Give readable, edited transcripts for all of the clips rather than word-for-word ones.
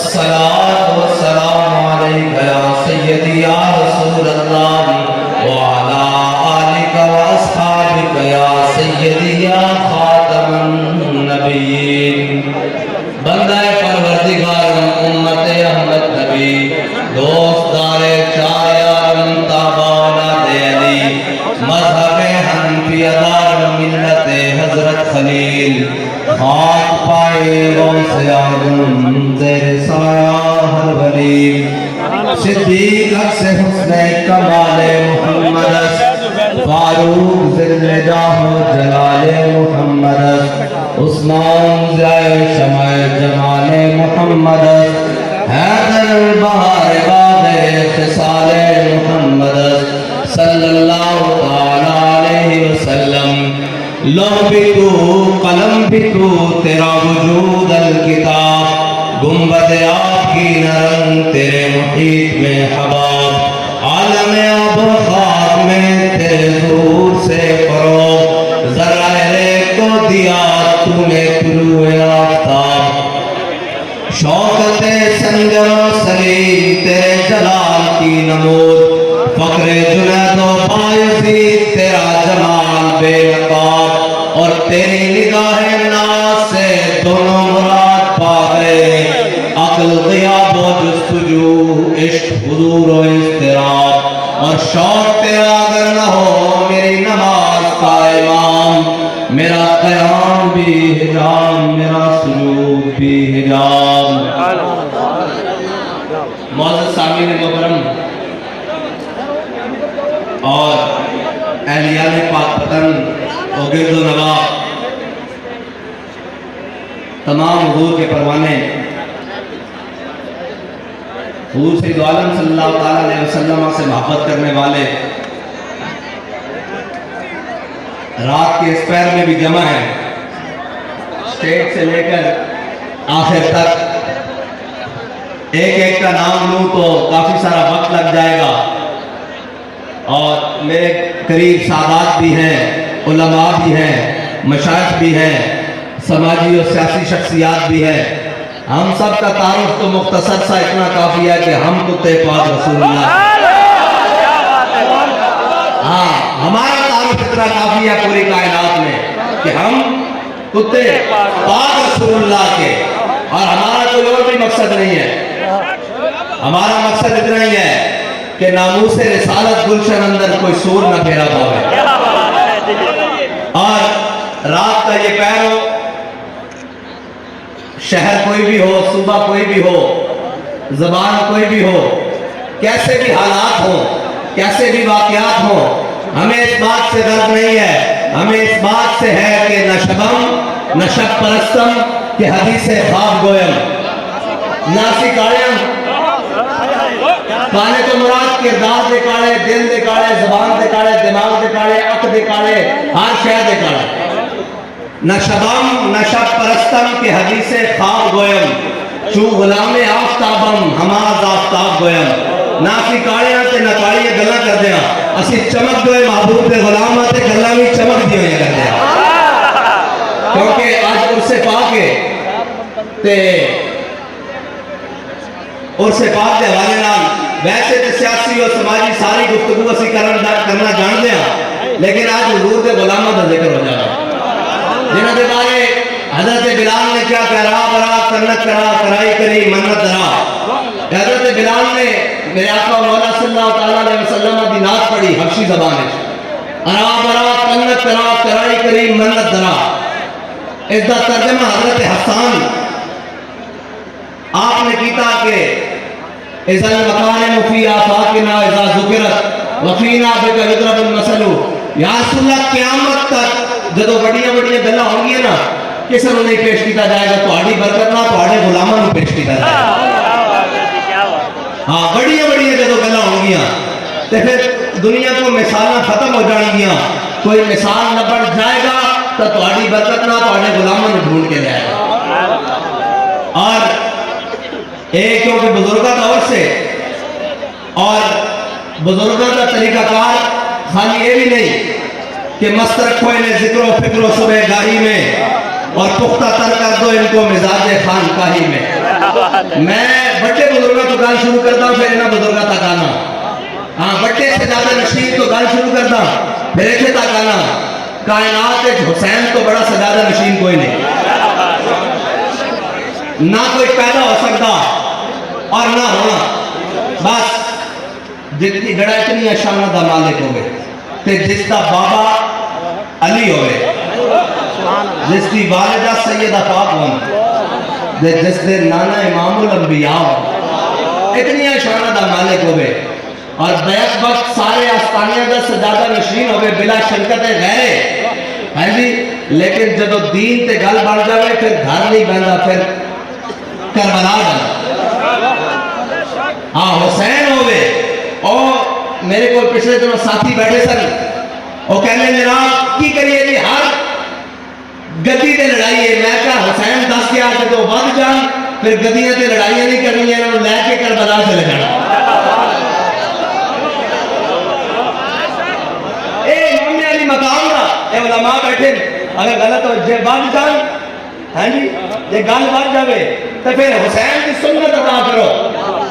الصلاة والسلام عليك يا سيدي يا رسول الله وعلى آلك وأصحابك يا سيدي يا خاتم النبيين بندہ پروردگار امت احمد نبی دوست دار چار یارم تابانا دیلی مذہب حنفی دار ملت حضرت خلیل خاک پائے غوث اعظم زیر سایہ ہر ولی صدیق سے حسن کمال محمد فاروق ذل جاہ جلال محمد عثمان ضیاء شمع جمال محمد حیدر بہار باد خصال محمد صلی اللہ علیہ وسلم لوح بھی تو قلم بھی تو تیرا وجود الکتاب گنبد آپ کی نرم تیرے محیط میں حباب عالم آب و خاک میں تیرے ظہور سے فروغ ذرائع کو دیا تو نے طلوع آفتاب شوکت سنجر و سلیم تیرے جلال کی نمود فقر جنید و بایزید تیرا جمال بے نقاب اور تیری نگاہ ناز سے دونوں مراد پا گئے عقل غیاب و جستجو عشق حضور و اضطراب اور شوق تیرا اگر نہ ہو میری نماز کا امام میرا قیام بھی حجام میرا سجود بھی حجام معزز سامعین محترم اور اہلیان پاک پتن و گرد و نواح تمام حضور کے پروانے حضور سید عالم صلی اللہ علیہ وسلم سے محبت کرنے والے رات کے اس پیر میں بھی جمع ہیں اسٹیج سے لے کر آخر تک ایک ایک کا نام لوں تو کافی سارا وقت لگ جائے گا اور میرے قریب سادات بھی ہیں علماء بھی ہیں مشائخ بھی ہیں سماجی اور سیاسی شخصیات بھی ہیں ہم سب کا تعارف تو مختصر سا اتنا کافی ہے کہ ہم کتے پاک رسول اللہ ہاں ہمارا تعارف اتنا کافی ہے پوری کائنات میں کہ ہم کتے پاک رسول اللہ کے اور ہمارا کوئی اور بھی مقصد نہیں ہے ہمارا مقصد اتنا ہی ہے کہ ناموس رسالت گلشن اندر کوئی سور نہ پھیرا پاوے اور رات کا یہ پیر ہو شہر کوئی بھی ہو صوبہ کوئی بھی ہو زبان کوئی بھی ہو کیسے بھی حالات ہوں کیسے بھی واقعات ہوں ہمیں اس بات سے غرض نہیں ہے ہمیں اس بات سے ہے کہ نہ شبم نہ شک پرستم کہ حدیث خواب گویم ناسی کاڑیم کانے تو مراد کردار دے کاڑے دل دے کاڑے زبان دے کاڑے دماغ دے کاڑے عقل دے کاڑے ہر شے دے کاڑے نہ شبم نہ شک پرستم کہ حدیث خواب گویم چو غلام آفتابم ہماز آفتاب گویم ناسی کاڑیاں تے نہ کاڑیے گلہ کر دیا اسی چمک دوئے محبوب دے غلام آتے گلہ بھی چمک دیو یہ کر دیا کیونکہ آج عرص پاک ہے تے عرص پاک دے حوالے نال ویسے تے سیاسی اور سماجی ساری گفتگو اسی کرنا جان دیا لیکن آج حضور دے غلامہ دا ذکر ہو جائے جنہوں دے بارے حضرت بلال نے کیا کہا برا کرنت کرا کرائی کری منت درا حضرت بلال نے میرے آقا مولا صلی اللہ علیہ وسلم دی نعت پڑھی حبشی زبان ہے ارا برا کرنت کرا کرائی کری منت درا اس دا ترجمہ حضرت حسان آپ نے کیتا کہ اذا المکارم فی آفاقنا اذا ذکرت وفینا بک یضرب المثل یا رسول اللہ قیامت تک جدو بڑیاں گلاں ہوں گی نا کسے نوں نہیں پیش کیتا جائے گا تہاڈی برکت نہ تہاڈے غلاماں نوں پیش کیتا جائے گا ہاں بڑیاں جدو گلاں ہوں گیاں تے پھر دنیا کو مثالاں ختم ہو جان گیاں کوئی مثال نہ بڑھ جائے گا تو تہاڈی برکت نہ تہاڈے غلاماں نوں ڈھونڈ کے لے آئے گا اور ایک کیونکہ بزرگاں دور سے اور بزرگاں کا طریقہ کار خالی یہ بھی نہیں کہ مست رکھو انہیں ذکر و فکر و صبح گاہی میں اور پختہ تر کر دو ان کو مزاج خانقاہی میں. میں بڑے بزرگوں تو گل شروع کرتا ہوں پھر انہاں بزرگوں تک آنا. ہاں بڑے سجادہ نشین تو گل شروع کرتا ہوں پھر اتنے تک آنا. کائنات حسین تو بڑا سجادہ نشین کوئی نہیں, نہ کوئی پیدا ہو سکتا اور نہ ہونا. بس جتنی گڑا اتنی شانہ دا مالک ہوئے تے جس دا بابا علی ہوئے, جس کی والدہ سیدہ پاک ہوں, جس دے نانا امام الانبیاء ہوں, اتنی شانہ دا مالک ہوئے اور بیک وقت سارے آستانیاں دا سجادہ نشین ہوئے بلا شرکت غیرے. ہے جی, لیکن جدو دین تے گل بڑھ جاوے پھر گھر نہیں بہندا, پھر کربلا جانا. ہاں حسین ہوئے. اور میرے کو پچھلے دنوں ساتھی بیٹھے سن, وہ کہنے جناب کی کریے جی ہر گدی تے لڑائی ہے. میں کہا حسین دس گیا کہ تو ود جان, پھر گدیاں تے لڑائیاں نہیں کرنی ہیں, انہوں لے کے کربلا چلے جانا. اے امام علی مقام دا اے علماء بیٹھے, اگر غلط ہو جے ود جان, ہاں جی جے گل ود جاوے تو پھر حسین کی سنت ادا کرو,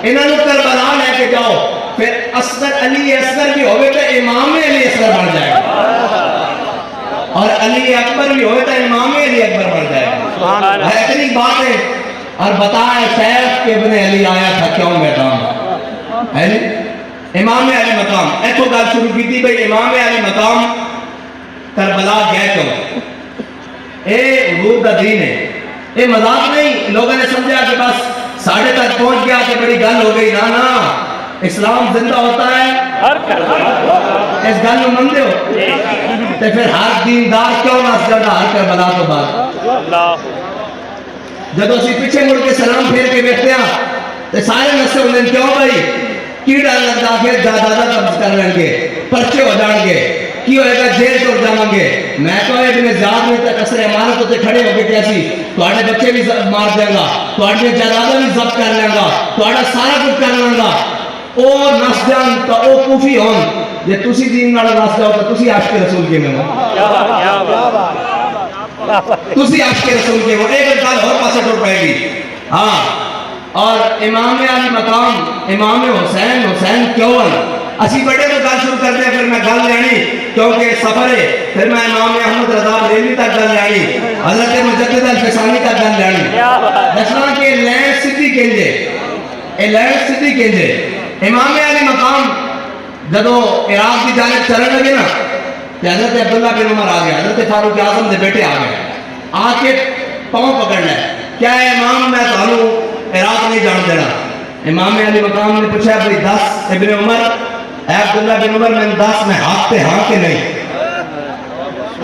انہاں نوں کربلا لے کے جاؤ. پھر اصغر علی اصغر بھی ہوئے تو امام علی اصغر بن جائے گا, اور علی اکبر بھی ہوئے تو امام علی اکبر بن جائے گا. اتنی بات ہے. اور بتائیں سیف کے ابن علی آیا تھا کیوں میدان ہے جی, امام علی مقام. ایتھوں گل شروع کی تھی بھئی امام علی مقام کربلا گئے کیوں. اے حضور دا دین ہے, اے مذاق نہیں. لوگوں نے سمجھا کہ بس ساڑھے تک پہنچ گیا کہ بڑی گل ہو گئی. نا اسلام زندہ ہوتا ہے, اس گل میں مندے ہو تو پھر ہر دیندار کیوں نس جاتا ہر کربلا تو بعد. جب اسی پیچھے مڑ کے سلام پھیر کے بیٹھتے ہیں تو سارے نسے ہونے کیوں بھائی کی ڈر لگتا کہ جائیداد قبض کر لیں گے, پرچے ہو جان گے, کی ہوئے گا جیل تر جاؤں گے. میں تو ابن زیاد میں تک اثر امانت ہوتے کھڑے ہو کے کیسی تواڈے بچے بھی مار دیں گا, تواڈے جائیداد بھی ضبط کر لیں گا, تواڈا سارا کچھ کر لیں گا. او نس جان تو او کوفی ہون, جے تسی دین نال نس جاؤ تو تسی عاشق رسول کے میں ہو, تسی عاشق رسول کے ہو. ایک گل اور پاسے ٹر پائے گی. ہاں اور امام علی مقام امام حسین, حسین کیوں ہے. اسی بڑے تو گل شروع کرتے ہیں, پھر میں گل لینی کیونکہ سفر ہے, پھر میں امام احمد رضا بریلوی تک گل لینی, حضرت مجدد الفسانی تک گل لینی. دسنا کہ لین سدھی کہنجے, اے لین سدھی کہنجے. امام علی مقام جدو عراق کی جانب چلن لگے نا, حضرت عبداللہ بن عمر آ گیا, حضرت فاروق اعظم دے بیٹے آ گئے, آ کے پاؤں پکڑ لے, کیا ہے امام میں تھانوں عراق نہیں جان دینا. امام علی مقام نے پوچھا بھئی دس ابن عمر, اے عبداللہ بن عمر میں دس میں حق تے ہاں کہ نہیں,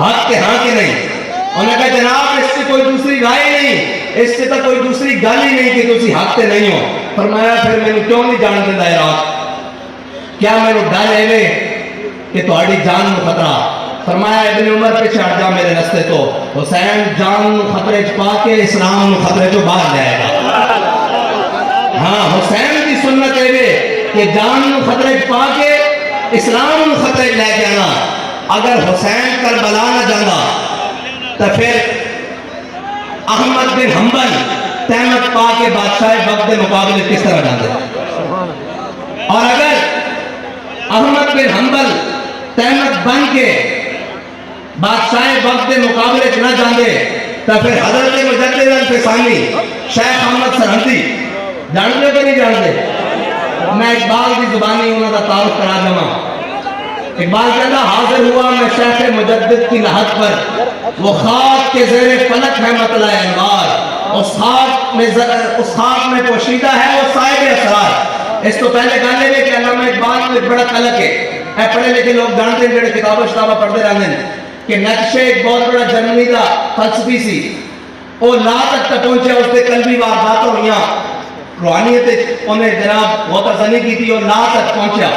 حق تے ہاں کہ نہیں. انہوں نے کہا جناب اس سے کوئی دوسری رائے نہیں, اس سے تو کوئی دوسری گل ہی نہیں کہ تسی حق تے نہیں ہو. فرمایا پھر میں کیوں نہیں جان دینا عراق, کیا میں ڈر ہے کہ تہاڈی جان نو خطرہ. فرمایا ابن عمر پیچھے ہٹ جا میرے رستے تو, حسین جان نو خطرے چ پا کے اسلام نو خطرے چ باہر لے آئے گا. ہاں حسین کی سنت ہے کہ جان نو خطرے چ پا کے اسلام نو خطرے لے کے آنا. اگر حسین کربلا نہ جانا تو پھر احمد بن حنبل تہمت پا کے بادشاہ وقت مقابلے کس طرح جاندے. اور اگر احمد بن حنبل تہمت بن کے بادشاہ وقت مقابلے نہ جاندے تو پھر حضرت مجدد الفسانی شیخ احمد سرحدی جانتے کہ نہیں جانتے. میں اقبال کی زبانی انہوں کا تعارف کرا دوں. اقبال کہتا حاضر ہوا میں شیخ مجدد کی لحد پر, وہ خاک کے زیر فلک ہے مطلع انوار, اس خاک میں پوشیدہ ہے وہ صاحب اسرار. اس تو پہلے گانے میں کہ علامہ اقبال میں ایک بڑا قلق ہے. اے پڑھے لکھے لوگ جانتے ہیں جڑے کتابوں شتابہ پڑھتے رہتے ہیں کہ نقشے ایک بہت بڑا جرمنی کا فلسفی سی, وہ لا تک پہنچا, اس کے قلبی واردات ہوئی, روحانیت انہیں جناب غوطہ کی تھی, اور لا تک پہنچا,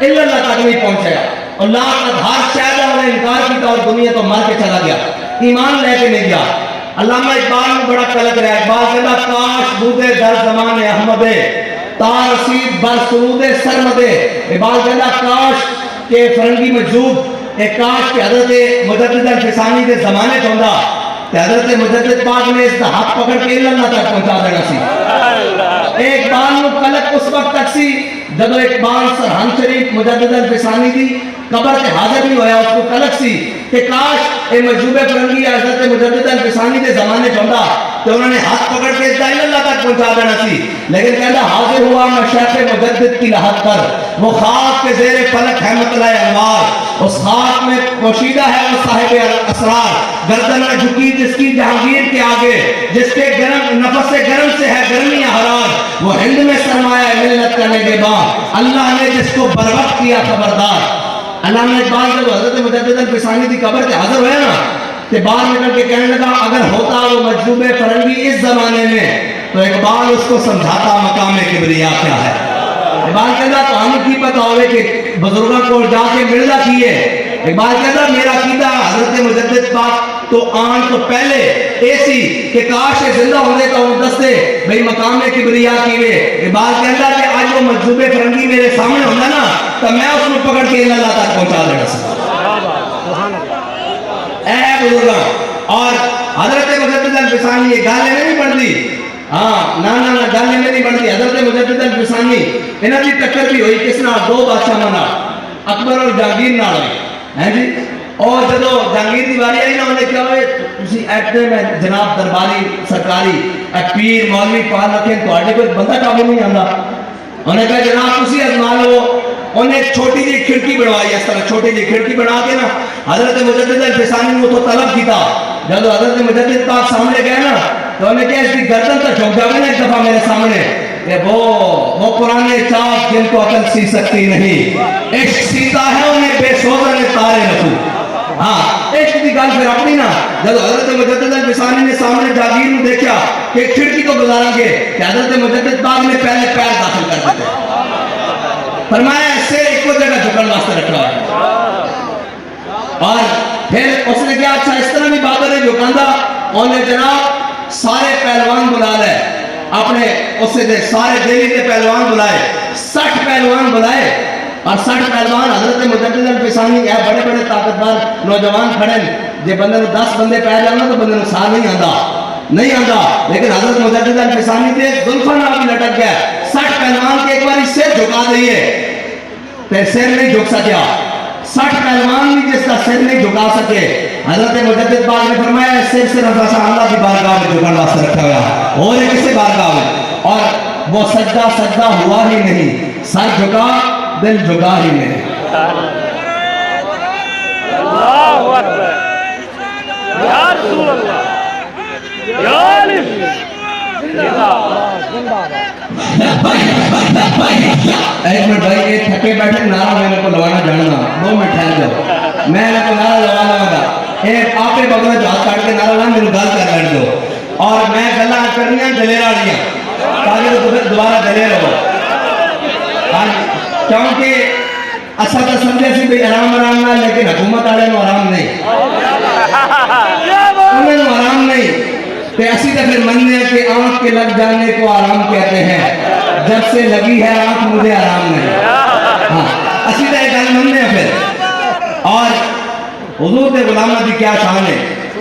اللہ تک نہیں پہنچا, اور لا تک ہر شاید انہیں انکار کیا اور دنیا تو مر کے چلا گیا, ایمان لے کے نہیں گیا. علامہ اقبال میں بڑا قلق رہا. اقبال کہتا کاش بودے در زمان احمد تار رسید بر سرود سرمد. اقبال کہتا کاش کہ فرنگی مجذوب ایک کاش کہ حضرت مجدد الفسانی دے زمانے چوندا کہ حضرت مجدد پاک نے اس کا ہاتھ پکڑ کے اللہ تک پہنچا دینا سی. ایک بان نو کلک اس وقت تک سی جدو ایک بان سرہنگ شریف مجدد الفسانی دی قبر کے حاضر نہیں ہویا, اس کو کلک سی کہ کاش اے مجذوب فرنگی حضرت مجدد الفسانی دے زمانے چوندا تو انہوں نے ہاتھ پکڑ کے اس دائل اللہ تک پہنچا دینا سی. لیکن کہنا حاضر ہوا مشیخ مجدد کی لحد پر, وہ خاک کے زیر فلک ہے مطلع انوار, اس خاک میں پوشیدہ ہے وہ صاحب اسرار, گردن میں جھکی جس کی جہانگیر کے آگے, جس کے گرم نفس گرم سے ہے گرمی حرار, وہ ہند میں سرمایہ ملت کا نگہبان, اللہ نے جس کو بروقت کیا خبردار. علامہ اقبال جب حضرت مجدد الفسانی کی قبر کے حاضر ہویا نا کہ باہر نکل کے کہنے لگا اگر ہوتا وہ مجذوب فرنگی اس زمانے میں تو اقبال اس کو سمجھاتا مقام کبریا کیا ہے. اقبال کہتا تو ہم کی پتہ ہوئے کہ بزرگوں کو جا کے ملنا کیے. اقبال کہتا میرا عقیدہ حضرت مجدد پاک تو آن تو پہلے ایسی کہ کاش زندہ ہونے کا وہ دستے بھئی مقام کبریا کیوے. اقبال کہتا کہ آج وہ مجذوب فرنگی میرے سامنے ہوتا نا تو میں اس کو پکڑ کے اللہ تک پہنچا دینا سی. اے بزرگاں, اور حضرت مجدد الفسانی یہ گالے میں نہیں پڑھ دی, ہاں نا گالے میں نہیں پڑھ دی. حضرت مجدد الفسانی انہاں دی ٹکر بھی ہوئی کس نال, دو بادشاہاں نال, اکبر اور جہانگیر نال ہوئی ہیں جی. اور جدو جہانگیر دی باری آئی نا انہوں نے کیا ہوئے تسی ایکٹے میں جناب درباری سرکاری پیر مولوی پال رکھیں تو آٹے کوئی بندہ قابل نہیں آندا. انہوں نے کہا جناب تسی ازما لو. انہیں ایک چھوٹی جی کھڑکی بنوائی, اس طرح چھوٹی جی کھڑکی بنا کے نا حضرت مجدد الفسانی نے تو طلب کیتا. جب حضرت مجدد پاک سامنے گئے نا تو انہیں کہا اس کی گردن تو جھک جاوے نا ایک دفعہ میرے سامنے کہ وہ پرانے چاپ جن کو عقل سی سکتی نہیں, عشق سیتا ہے انہیں بے سوزن تارے رکھو. ہاں عشق کی گل پھر اپنی نا جب حضرت مجدد الفسانی نے سامنے جاگیر نے دیکھا کہ کھڑکی کو گزارا گے کہ حضرت مجدد پاک نے پہلے پیر داخل کر دیتے, فرمایا اس سے ایک کو جگہ جھکن واسطے رکھا ہے. اور پھر اس نے کیا اچھا اس طرح بھی بابر ہے جھکاندہ, انہیں جناب سارے پہلوان بلا لے اپنے اس سے سارے دلی کے پہلوان بلائے, 60 پہلوان بلائے. اور 60 پہلوان حضرت مجدد الفسانی ہے بڑے بڑے طاقتور نوجوان کھڑے جے بندے نے 10 بندے پہ جانا تو بندے نے سال نہیں آندا. لیکن حضرت مجدد الفسانی دے زلفاں نال بھی لٹک گیا. 60 پہلوان کے ایک باری سر جھکا دئیے تے سر نہیں جھک سکیا. 60 پہلوان بھی جس کا سر نہیں جھکا سکے. حضرت مجدد پاک نے فرمایا سر صرف اللہ کی بارگاہ میں جھکن واسطے رکھا ہوا اور کسی بارگاہ میں, اور وہ سجدہ ہوا ہی نہیں, سر جھکا دل جھکا ہی نہیں. اللہ اکبر یا رسول اللہ یا علی ایک منٹ بھائی یہ تھکے بیٹھے نعرہ میں کو لگانا جاننا 2 منٹ ٹھہر جاؤ میں نے کو نعرہ لگانا گا. ایک آپ کے بغل میں ہاتھ کاٹ کے نعرہ لگا میرے گل کر لینے دو اور میں گلاں کرنی ہیں دلیر والیاں تاکہ تو پھر دوبارہ دلیر ہو. کیونکہ اصل تو سمجھے سی بھئی آرام نہ, لیکن حکومت والے نو آرام نہیں, انہیں نو آرام نہیں. تو ایسی تو پھر مننے کہ آنکھ کے لگ جانے کو آرام کہتے ہیں, جب سے لگی ہے آنکھ مجھے آرام نہیں. ہاں اسی تو ایک گل مننے ہیں پھر. اور حضور دے غلامہ دی کیا شان ہے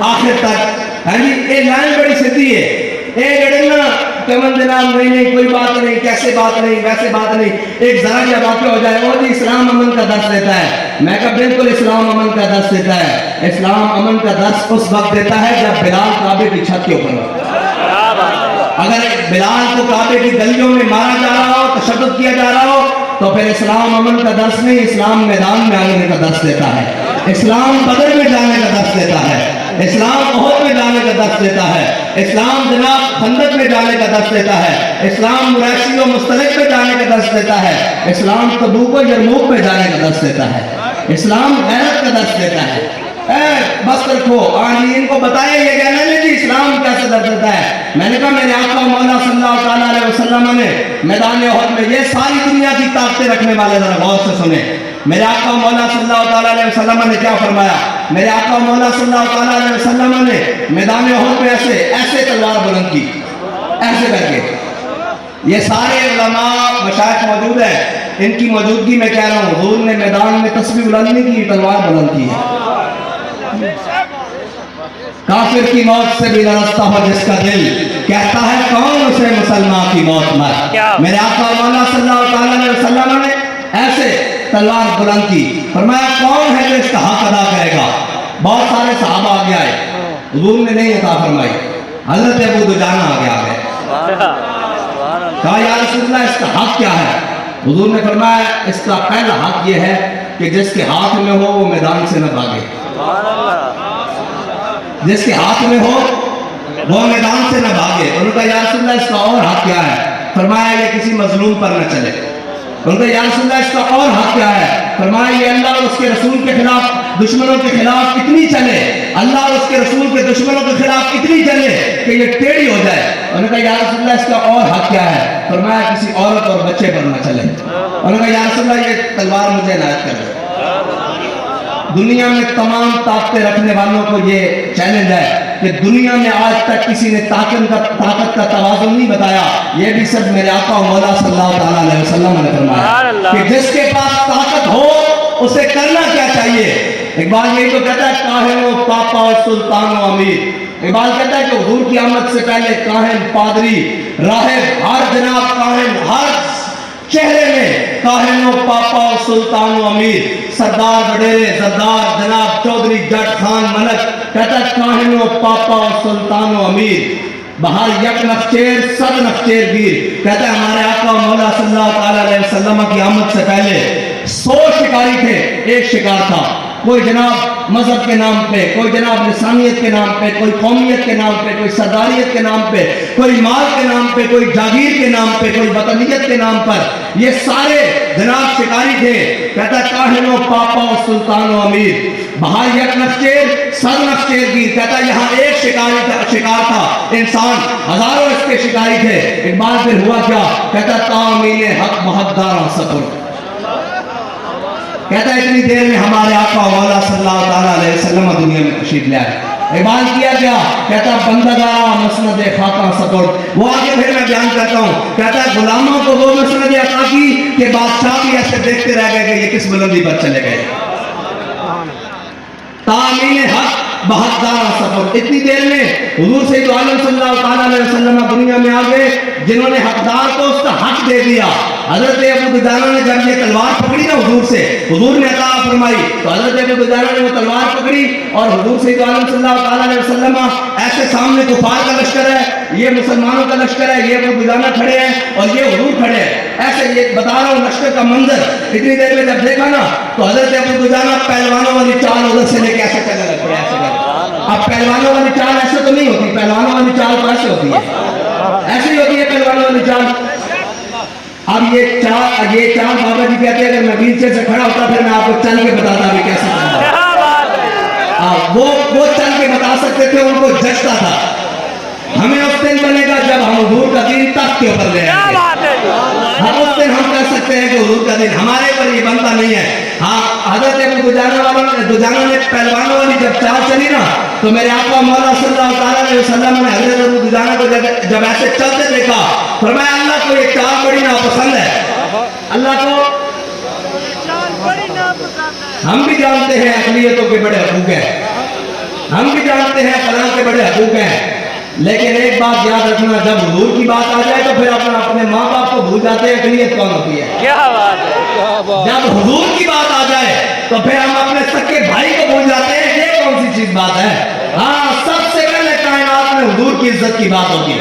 آخر تک. ہاں جی یہ لائن بڑی سیدھی ہے, یہ جڑے نا کمن جناب نہیں کوئی بات نہیں, کیسے بات نہیں, ویسے بات نہیں, ایک ذرا جا واقع ہو جائے وہ جی اسلام امن کا درس دیتا ہے. میں کہا بالکل اسلام امن کا درس دیتا ہے. اسلام امن کا درس اس وقت دیتا ہے جب بلال کعبے کی چھت کے اوپر ہو. اگر بلال کو کعبے کی گلیوں میں مارا جا رہا ہو, تشدد کیا جا رہا ہو, تو پھر اسلام امن کا درس نہیں, اسلام میدان میں آنے کا درس دیتا ہے. اسلام بدر میں جانے کا درس دیتا ہے, اسلام احد میں جانے کا درس دیتا ہے, اسلام جناب خندق میں جانے کا درس دیتا ہے, اسلام مریسی و مستلق میں جانے کا درس دیتا ہے, اسلام تبوک و یرموک میں جانے کا درس دیتا ہے, اسلام غیرت کا درس دیتا ہے. بس رکھو آج ان کو بتائیں یہ کہنا نہیں جی اسلام کیسے درس دیتا ہے. میں نے کہا میرے آقا مولا صلی اللہ تعالیٰ علیہ وسلم نے میدان احد میں, یہ ساری دنیا کی طاقتیں رکھنے والے ذرا غور سے سنیں, میرے آقا مولا صلی اللہ تعالیٰ علیہ وسلم نے کیا فرمایا. میرے آقا مولا صلی اللہ تعالیٰ علیہ وسلم نے میدان احد میں ایسے تلوار بلند کی, ایسے کر کے. یہ سارے علماء مشائخ موجود ہیں, ان کی موجودگی میں کہہ رہا ہوں, حضور نے میدان میں تسبیح بلند نہیں کی, تلوار بلند کی ہے. काफिर की मौत से भी लरसता हो जिसका दिल, कहता है कौन उसे मुसलमान की मौत मर। मेरे आका मौला सल्लल्लाहु अलैहि वसल्लम ने ऐसे तलवार बुलंद की, फरमाया कौन है जो इसका हक अदा करेगा। बहुत सारे सहाबा आगे आए, हुजूर ने नहीं अता फरमाई। हजरत अबू दुजाना आगे आ गए, कहा या रसूलल्लाह इसका हक क्या है। हुजूर ने फरमाया इसका पहला हक ये है कि जिसके हाथ में हो वो मैदान से न भागे, जिसके हाथ में हो वो मैदान से न भागे। उनका या रसूलल्लाह इसका और हक क्या है। फरमाया ये किसी मजलूम पर न चले। उनका या रसूलल्लाह इसका और हक क्या है। फरमाया ये अल्लाह और उसके रसूल के खिलाफ, दुश्मनों के खिलाफ इतनी चले, अल्लाह और उसके रसूल के दुश्मनों के खिलाफ इतनी चले कि ये टेढ़ी हो जाए। उन्होंने कहा या रसूलल्लाह इसका और हक क्या है। फरमाया किसी औरत और बच्चे पर न चले। उन्होंने कहा या रसूलल्लाह ये तलवार मुझे इनायत कर दो। दुनिया में तमाम ताकतें रखने वालों को ये चैलेंज है कि दुनिया में आज तक किसी ने ताकत का तवाज़ुन नहीं बताया। ये भी सब मेरे आका मौला सल्लल्लाहु अलैहि वसल्लम ने फरमाया कि जिसके पास ताकत हो उसे करना क्या चाहिए। इकबाल यही तो कहता है काहिन व पापा और सुल्तान व अमीर। इकबाल कहता है कि हुजूर की आमद से पहले काहिन, पादरी, राहिब, हर जनाब काहिन, हर चेहरे में काहिन व पापा और सुल्तान व अमीर, सरदार, वडेरे, सरदार, जनाब, चौधरी, जट, खान, मलक, कहता है काहिन व पापा और सुल्तान व अमीर, बाहर यक नक्शेर सद नक्शेर गिर। कहता है हमारे आका मौला सल्लल्लाहु अलैहि वसल्लम की आमद से पहले 100 शिकारी थे, एक शिकार था। कोई जनाब मजहब के नाम पे, कोई जनाब लिसानियत के नाम पे, कोई कौमियत के नाम पे, कोई सरदारियत के नाम पे, कोई माल के नाम पे, कोई जागीर के नाम पे, कोई वतनियत के नाम पर, ये सारे जनाब शिकारी थे। कहता काहिनो पापा और सुल्तान व अमीर, बाहर यक नक्शेर सद नक्शेर गिर। कहता यहाँ एक शिकार था, इंसान हजारों इसके शिकारी थे। एक बार फिर हुआ क्या। कहता तामीन हक महद्दार सफर। कहता है इतनी देर में हमारे आका मौला सल्लल्लाहु अलैहि वसल्लम दुनिया में तशरीफ ले आए। इबान किया गया। कहता बंदगारा मसनद खाका सपोर्ट। वो आगे फिर मैं बयान करता हूँ। कहता है गुलामों को वो मसनद अता की कि बादशाह भी ऐसे देखते रह गए कि ये किस बुलंदी पर चले गए। तामीन हक बहत्तर सफर। इतनी देर में हुजूर सैयद आलम सल्लल्लाहु अलैहि वसल्लम दुनिया में आ गए, जिन्होंने हकदार को उसका हक दे दिया। हजरत अबू दुजाना ने जब ये तलवार पकड़ी ना हुजूर से, हुजूर ने अता फरमाई, तो हजरत अबू दुजाना ने वो तलवार पकड़ी और हुजूर सैयद आलम सल्लल्लाहु अलैहि वसल्लम ऐसे सामने कुफार का लश्कर है, ये मुसलमानों का लश्कर है, ये अबू दुजाना खड़े हैं और ये हुजूर खड़े हैं। ऐसे ये बता रहा हूँ लश्कर का मंजर। इतनी देर में जब देखा ना तो हजरत अबू दुजाना पहलवानों वाली चाल उधर से लेके ऐसे चलने लग गए, ऐसे कर। अब पहलवानों वाली चाल ऐसे तो नहीं होती, पहलवानों वाली चाल तो ऐसे होती है, ऐसी होती है पहलवानों वाली चाल। अब ये चाल बाबा जी कहते हैं अगर मैं व्हीलचेयर से खड़ा होता फिर मैं आपको चल के बताता भी कैसे वो चल के बता सकते थे, उनको जचता था। हमें उस दिन बनेगा जब हम हुजूर का दिन तख्त के ऊपर ले आएंगे। हम उस दिन हम कह सकते हैं कि हुजूर का दिन हमारे पर ये बनता नहीं है। हाँ, हजरत अबू दुजाना ने पहलवानों वाली जब चाल चली ना तो मेरे आका मौला सल्लल्लाहु अलैहि वसल्लम ने हजरत अबू दुजाना को जब ऐसे चलते देखा फरमाया अल्लाह को ये चाल बड़ी नापसंद है। अल्लाह को हम भी जानते हैं अक़लियतों के बड़े हकूक़ हैं, हम भी जानते हैं फलां के बड़े हकूक़ हैं, लेकिन एक बात याद रखना, जब हुजूर की बात आ जाए तो फिर अपने माँ बाप को भूल जाते हैं अक़लियत कौन होती है। क्या बात है। जब हुजूर की बात आ जाए तो फिर हम अपने सच्चे भाई को भूल जाते हैं। ये कौन सी चीज बात है। हाँ, सबसे पहले कायनात में हुजूर की इज्जत की बात होगी,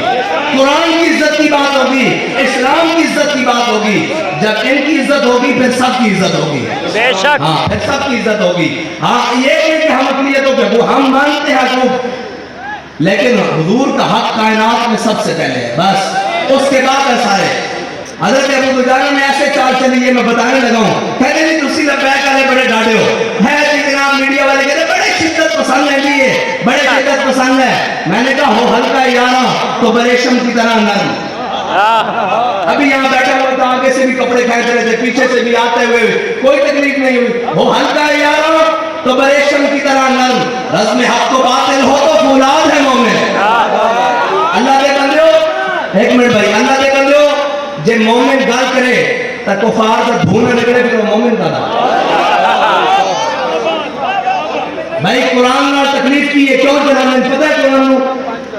कुरान की इज्जत की बात होगी, इस्लाम की इज्जत की बात होगी। जब इनकी इज्जत होगी फिर सबकी इज्जत होगी, बेशक। हाँ, फिर सबकी इज्जत होगी। हाँ, ये नहीं कि हम अक़लियतों पे हम मानते हैं, लेकिन हुजूर का हक कायनात में सबसे पहले है, बस उसके बाद है सारे। हजरत अबू दुजाना ने ऐसे चाल चली, ये मैं बताने लगा हूँ। कहते नहीं तुसी लब्बैक वाले बड़े डाढ़े हो है जी, जनाब मीडिया वाले कहते बड़े शिद्दत पसंद है जी, ये बड़े शिद्दत पसंद है। मैंने कहा हो हल्का यारा तो बरेशम की तरह नरम। अभी यहाँ बैठा हुआ था, आगे से भी कपड़े फेंक रहे थे, पीछे से भी आते हुए कोई तकलीफ नहीं हुई। हो हल्का यारा तो बरेशम की तरह नरम, रज़्म हक तो बातिल हो तो फौलाद है मोमिन। अल्लाह के बंदे हो, एक मिनट भाई, अल्लाह के बंदे हो, जे मोमिन गल करे तो कुफार से धूना निकले फिर मोमिन का था। भाई कुरान नाल तकलीफ की है,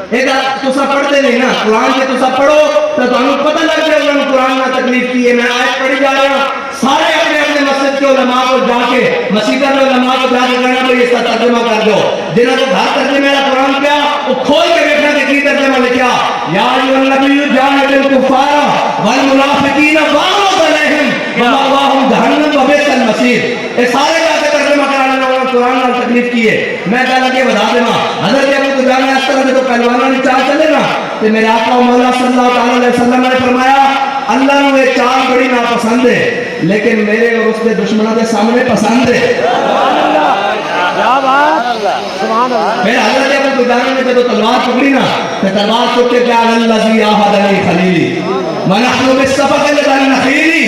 तुसा पढ़ते नहीं ना कुरान से तुसा पढ़ो तो तुम्हें पता लग जाए उन्होंने कुरान में तकलीफ की है। मैं आयत पढ़ी जा रहा हूँ, सारे अपने अपने मस्जिद के उलमा को जाके मस्जिद में उलमा को जाके कहना भाई इसका तर्जुमा कर दो। जिन्हें तो घर तर्जुमे वाला कुरान क्या वो खोल के देखना कि की तर्जुमा लिखा या अय्युहन नबिय्यु जाहिदिल कुफ्फारा वल मुनाफिकीन वागलुज़ अलैहिम व मअवाहुम जहन्नम व बि'सल मसीर। ये सारे जाके तर्जुमा कराने वाला कुरान में तकलीफ की है। मैं कहना कि बता देना हजरत अबू दुजाना इस तरह से तो पहलवानों ने चाल चले ना तो मेरे आका मौला सल्लल्लाहु अलैहि वसल्लम ने फरमाया अल्लाह ने ये चाल बड़ी नापसंद है लेकिन मेरे और उसके दुश्मनों के सामने पसंद है। मेरे हजरत अबू दुजाना ने जब तलवार पकड़ी ना तो तलवार चुप के क्या अल्लाजी आहदनी खलीली वनहनु बिस्सफक लदन नखीली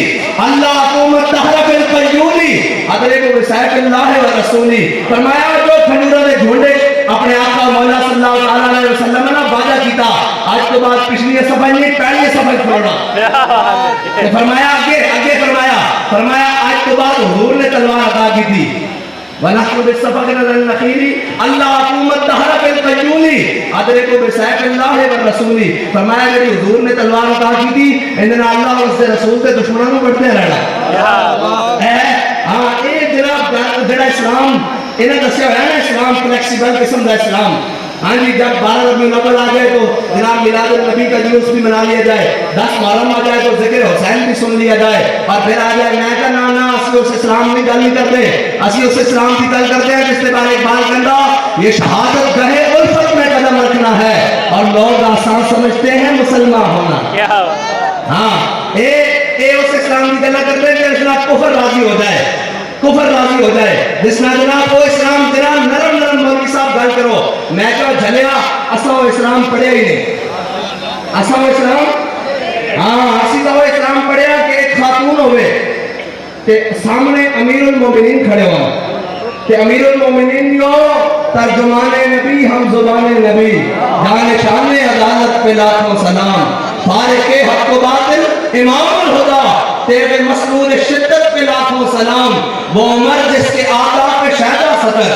अल्लाह हुकूमत तहरक अलकयूली अदरिकु बिसाइफिल्लाह व रसूली। फरमाया जो खजूरों के झुंडे अपने आका मौला सल्लल्लाहु अलैहि वसल्लम ने वादा कीता आज के बाद पिछली सफाई नहीं पहली सफाई छोड़ना। तो फरमाया आगे आगे फरमाया आज के बाद हुजूर ने तलवार अता की थी वनहनु बिस्सफक लदन नखीली अल्लाह हुकूमत तहरक अलकयूली अदरिकु बिसाइफिल्लाह व रसूली। फरमाया मेरी हुजूर ने तलवार अता की थी इन्हें अल्लाह और उसके रसूल के दुश्मनों को बढ़ते रहना है। हां ये जरा इस्लाम इन्हें दसिया है ना इस्लाम फ्लेक्सिबल किस्म का इस्लाम। हाँ जी जब 12 रबीउल अव्वल आ जाए तो जनाब मिलादुल नबी का जुलूस भी मना लिया जाए, 10 मुहर्रम आ जाए तो जिक्र हुसैन भी सुन लिया जाए और फिर आ जाए मैं का ना असली उस इस्लाम की गल नहीं करते असली उस इस्लाम की गल करते हैं जिसके बारे इकबाल कहता ये शहादत गहे उल्फत में कदम रखना है और लोग आसान समझते हैं मुसलमान होना। हाँ ये उस इस्लाम की गल करते हैं जिसमें कुफर राजी हो जाए जिसमें जनाब वो इस्लाम जनाब नरम मौलवी साहब गल करो मैं क्या झलिया असा वो इस्लाम पढ़िया ही नहीं असा वो इस्लाम हाँ असी तो वो इस्लाम पढ़िया कि एक खातून होवे ते सामने अमीरुल मोमिनीन खड़े हो ते अमीरुल मोमिनीन जो तर्जुमाने नबी हम जुबाने नबी जाने शाने अदालत पे लाखों सलाम फारिके हक व बातिल इमामुल हुदा तेरे मसनून शिद्दत पे लाखों सलाम वो उमर जिसके आका पे शहदा सदर।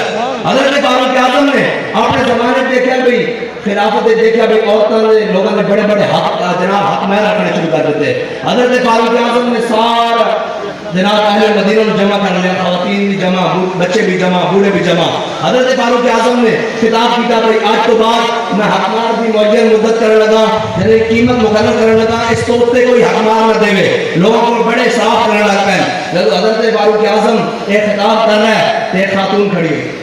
हजरत फारूक आजम ने अपने जमाने देखा भाई खिलाफत देखा भाई औरतों ने लोगों ने बड़े बड़े हक जनाब हक महल रखने शुरू कर देते। हजरत फारूक आजम ने सारा जनाब अहले मदीना को जमा कर लिया, खवातीन भी जमा, बच्चे भी जमा, बूढ़े भी जमा। हजरत फारूक आजम ने खिताब किया भाई आज तो बाद मैं हकमार भी मुअय्यन मुद्दत करने लगा यानी कीमत मुकर्रर करने लगा इस तोते कोई हकमार न देवे लोगों को बड़े साफ करने लगता है। जब हजरत फारूक आजम एक खिताब कर रहा है तो एक खातून खड़ी है।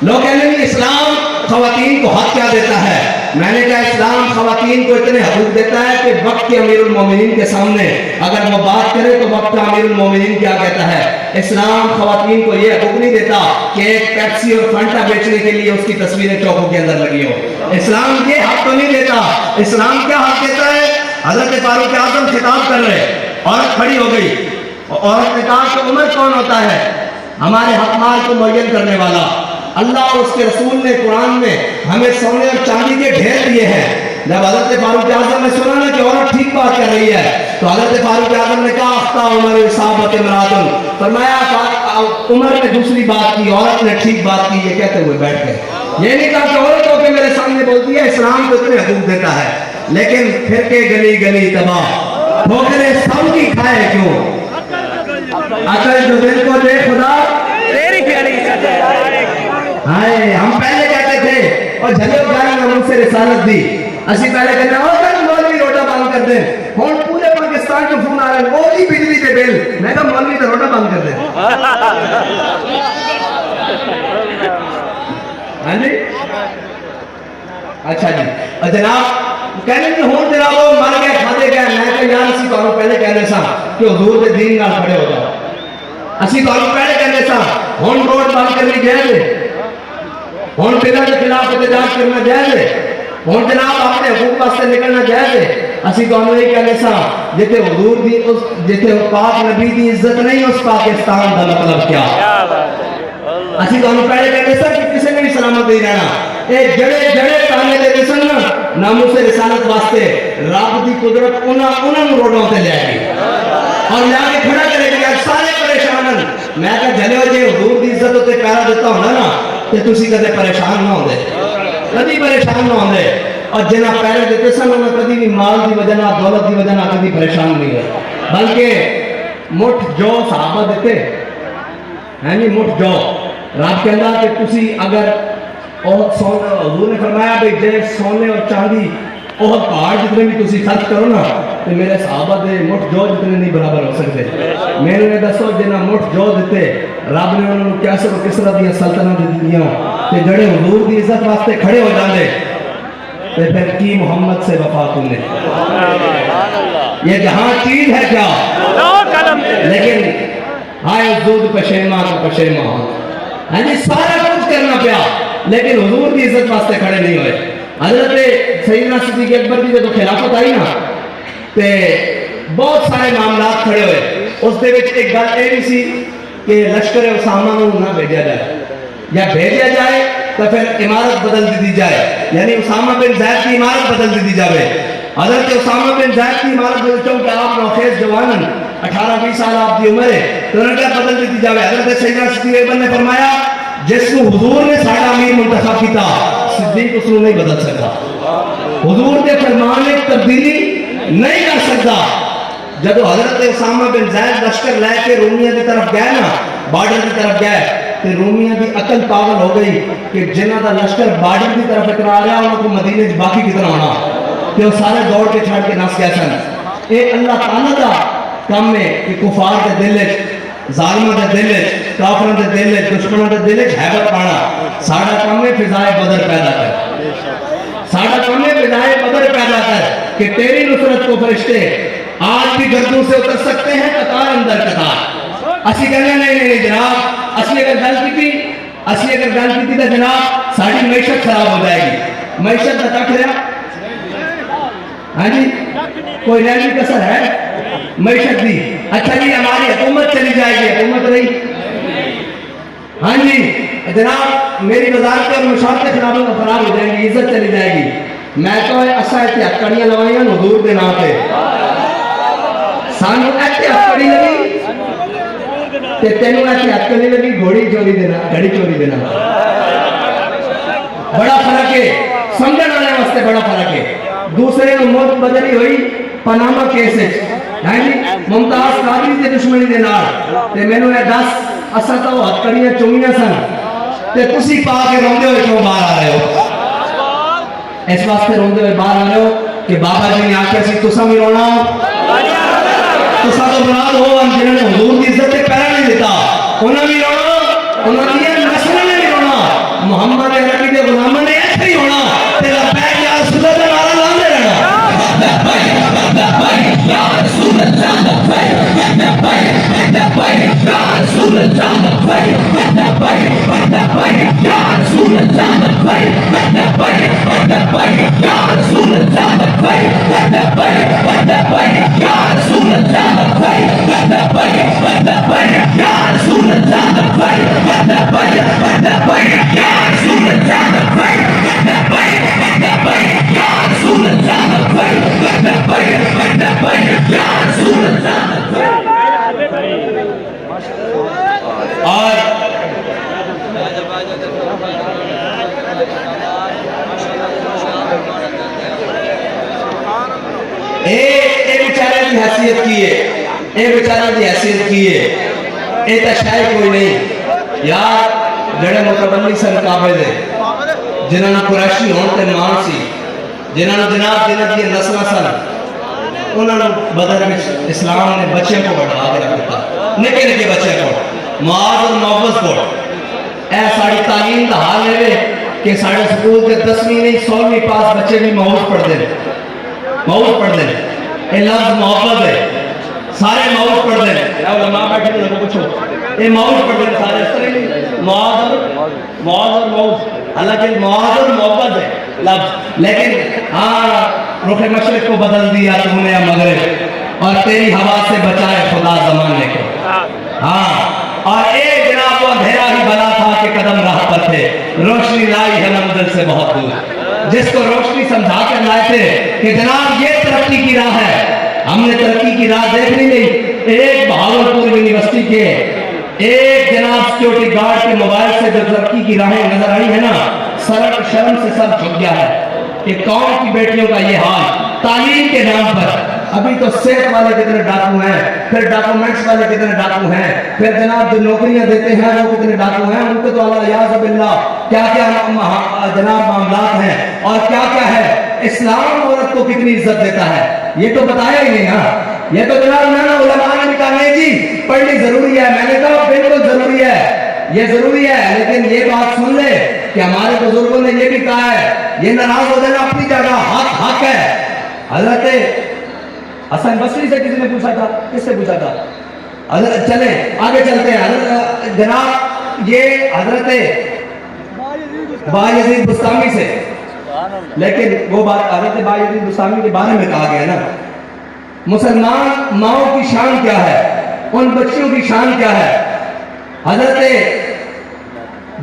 लोग कहने लगे इस्लाम खवातीन को हक क्या देता है। मैंने कहा इस्लाम खवातीन को इतने हकूक देता है कि वक्त के अमीरुल मोमिनीन के सामने अगर वो बात करे तो वक्त का अमीरुल मोमिनीन क्या कहता है। इस्लाम खवातीन को ये हकूक नहीं देता कि एक पेप्सी और फंटा बेचने के लिए उसकी तस्वीरें चौकों के अंदर लगी हो। इस्लाम ये हक तो नहीं देता। इस्लाम क्या हक देता है। हजरत फारूक आजम खिताब कर रहे, औरत खड़ी हो गई, औरत ने कहा कि उमर कौन होता है हमारे हकमार को मुअय्यन करने वाला। अल्लाह और उसके रसूल ने कुरान में हमें सोने और चांदी के ढेर दिए हैं। जब हजरत फारूक आजम ने सुना ना कि औरत ठीक बात कर रही है तो हजरत फारूक आजम ने कहा अख्ता उमर इसाबत इमरातुन। फरमाया उमर ने दूसरी बात की, औरत ने ठीक बात की। ये कहते हुए बैठ गए। ये नहीं कहा कि औरत होकर मेरे सामने बोलती है इस्लाम को इतने हकूक देता है लेकिन फिर के गली गली तबाह ठोकरे सबकी खाए क्यों। अकल जो दिल को दे खुदा तेरी हाय हम पहले कहते थे और झले गाने ने मुझसे रिसालत दी असी पहले कहते हो कर मौलवी रोटा बंद कर दे और पूरे पाकिस्तान को फोन आ रहे ओ जी बिजली के बिल मैं कहा मौलवी तो रोटा बंद कर दे। हाँ जी अच्छा जी जनाब कहने कि हुन जनाब वो मर गए खाते गए मैं कहा यार असी तो पहले कहने सा कि हुजूर के दीन नाल खड़े हो जाओ असी तो पहले कहने सा हुन रोड बंद करनी जायज हुन बिना के खिलाफ एहतजाज करना जायज है हुन जनाब अपने हुकूक वास्ते निकलना जायज है। असी तो नहीं कहने सा जिथे हुजूर दी उस जिथे पाक नबी दी इज्जत नहीं उस पाकिस्तान का मतलब क्या। असी तो पहले कहने सा कि किसी ने भी सलामत नहीं रहना ए जड़े जड़े ताने दे दिसन ना नामों से रिसालत वास्ते रब दी कुदरत उन्हां रोडों ते ले आई और लाके खड़ा करेगी आज सारे परेशान हैं। मैं कहा जले जे हुजूर दी इज्जत ते पैरा देता होना ना ते तुसी कदे परेशान ना होंदे कभी परेशान ना होंदे। اور جنہ پہلے دیتے سن انہیں کبھی بھی مال دی وجہ نہ دولت دی وجہ نہ کبھی پریشان نہیں ہوئے، بلکہ مٹھ جو صحابہ دیتے ہیں جی، مٹھ جو رب کہنا کہ تسی اگر حضور نے فرمایا بھئی جے سونے اور چاندی اور پہاڑ جتنے بھی تسی خرچ کرو نا تو میرے صحابہ دے مٹھ جو جتنے نہیں برابر ہو سکتے۔ میں نے دسو جنہ مٹھ جو دیتے رب نے انہوں نے کیسر و کسرا دیا سلطنت دیاں کہ جڑے حضور دی عزت واسطے کھڑے ہو جاندے تو پھر کی محمد سے وفا تم نے، یہ جہاں چیز ہے کیا، لیکن ہائے دودھ پشیماں تو پشیماں، ہاں جی سارا کچھ کرنا پیا لیکن حضور کی عزت واسطے کھڑے نہیں ہوئے۔ حضرت سیدنا صدیق اکبر کی جو خلافت آئی نا تے بہت سارے معاملات کھڑے ہوئے، اس دے وچ ایک گل یہ نہیں سی کہ لشکر اسامہ نو نہ بھیجا جائے، یا بھیجا جائے تو پھر عمارت بدل دی جائے، یعنی اسامہ بن زید کی عمارت بدل دی جائے۔ حضرت اسامہ بن زید کی عمارت بدل چونکہ آپ نوخیز جوانن 18-20 سال آپ کی عمر ہے تو انہوں نے کیا بدل دی جائے۔ حضرت سیدنا صدیق اکبر نے فرمایا جس کو حضور نے ساڑھا امیر منتخب کیتا صدیق اس کو نہیں بدل سکتا، حضور کے فرمان میں تبدیلی نہیں کر سکتا۔ جب حضرت اسامہ بن زید لشکر لے کے رومیہ کی طرف گئے نا، بارڈر کی طرف گئے تو رومیہ کی عقل پاگل ہو گئی کہ جنہ کا لشکر بارڈر کی طرف اتنا آ رہا انہوں کو مدینے باقی کی طرح ہونا کہ وہ سارے دوڑ کے چھڑ کے نس گئے سن۔ یہ اللہ تعالیٰ کا کام ہے کہ کفار کے دل ظالموں کے دل کافروں کے دل دشمنوں کے دل ہیبت پانا، ساڑھا کام ہے فضائے بدر پیدا کر، ساڑھا کام ہے فضائے بدر پیدا کر کہ تیری نصرت کو فرشتے آج بھی گردوں سے اتر سکتے ہیں قطار اندر قطار۔ اسی کہنے نہیں جناب، اسی اگر گل کی تو جناب ساری معیشت خراب ہو جائے گی۔ معیشت کا تک رہا ہاں جی کوئی رہی کسر ہے معیشت دی؟ اچھا جی ہماری حکومت چلی جائے گی، حکومت رہی ہاں جی جناب میری وزارت اور مشاورت کے خلاف خراب ہو جائیں گی، عزت چلی جائے گی۔ میں تو اسا احتیاط کڑیاں لوائیاں حضور دے نام پہ، سانو احتیاط کڑی لگی تے تینوں احتیاط کرنی لگی گھوڑی چوری دینا، گھڑی چوری دینا، بڑا فرق ہے، سمجھنے والے واسطے بڑا فرق ہے۔ دوسرے نے موت بدلی ہوئی پاناما کیس ہے جی ممتاز قادری تے دشمنی دے نال تے مینوں اے دس اساں تو ہتھ کڑیاں چومیاں سن تے تسی پا کے روندے ہوئے کیوں باہر آ رہے ہو؟ اس واسطے روندے ہوئے باہر آ رہے ہو کہ بابا جی نے آکھیا سی تساں بھی رونا، تساں تو مراد ہو جنہاں نے حضور کی عزت تے پیرا نہیں دیتا، انہاں بھی رونا، انہاں دی نسل نے بھی رونا، محمد عربی دے غلاماں نے ایتھے ہی ہونا تے لبیک یا رسول اللہ نعرہ لاندے رہنا۔ لبیک یا رسول اللہ، لبیک لبیک یا رسول اللہ، لبیک لبیک یا رسول اللہ، لبیک لبیک یا رسول اللہ، لبیک یا رسول اللہ، لبیک یا رسول اللہ، لبیک یا رسول اللہ، لبیک یا رسول اللہ، لبیک یا رسول اللہ۔ اور اے بیچارے کی حیثیت کی ہے، اے بیچارے کی حیثیت کی ہے، اے تا شاید کوئی نہیں یار جڑے متولی سن قابل ہے جنہوں نے قریشی ہون تے مان سی، جنہوں نے جناب جنہوں کی نسلہ سن انہوں نے بدر میں اسلام نے بچے کو بڑھا کے رکھ دیتا، نکے نکے بچے کو معاذ اور محبت کو۔ اے ساڑی تعلیم دا حال ہے کہ ساڑے سکول کے 10ویں نہیں 100ویں پاس بچے بھی محبت پڑھ دیں، محبت پڑھ دیں، اے لفظ محبت ہے، سارے محبت پڑھ دیں، یا علماء بیٹھے تو لگو پوچھو اے محبت پڑھ دیں سارے اس طرح نہیں، معاذ اور محبت، حالانکہ معاذ اور محبت ہے لفظ، لیکن ہاں رخ مشرق کو بدل دیا تم نے مغرب اور تیری ہوا سے بچائے خدا زمانے کو۔ ہاں اور ایک جناب وہ اندھیرا ہی بنا تھا کہ قدم راہ پر تھے، روشنی لائی ہے منزل سے بہت دور، جس کو روشنی سمجھا کر لائے تھے کہ جناب یہ ترقی کی راہ ہے، ہم نے ترقی کی راہ دیکھنی نہیں۔ ایک بہاولپور یونیورسٹی کے ایک جناب سیکیورٹی گارڈ کے موبائل سے جو ترقی کی راہیں نظر آئی ہے نا، سرک شرم سے سب جھک گیا ہے، कि कौम की बेटियों का ये हाल तालीम के नाम पर। अभी तो सेहत वाले कितने डाकू हैं, फिर डॉक्यूमेंट्स वाले कितने डाकू हैं, फिर जनाब जो नौकरियां देते हैं वो कितने डाकू हैं, उनके तो अल्लाह क्या क्या जनाब मामलात हैं और क्या क्या है। इस्लाम औरत को कितनी इज्जत देता है ये तो बताया ही नहीं। हाँ ये तो जनाब ना उलमा ने भी कहा नहीं जी पढ़नी जरूरी है, मैंने कहा बिल्कुल जरूरी है, ये जरूरी है, लेकिन ये बात सुन ले कि हमारे बुजुर्गों ने ये भी कहा है, ये नाराज हो जाना अपनी जगह, हक है। हजरत हसन बसरी से किसी ने पूछा था, किससे पूछा था? चले आगे चलते हैं जनाब, ये हजरत बायजीद बुस्तामी से, लेकिन वो बात हजरत बायजीद बुस्तामी के बारे में कहा गया ना, मुसलमान माओ की शान क्या है, उन बच्चियों की शान क्या है। हजरत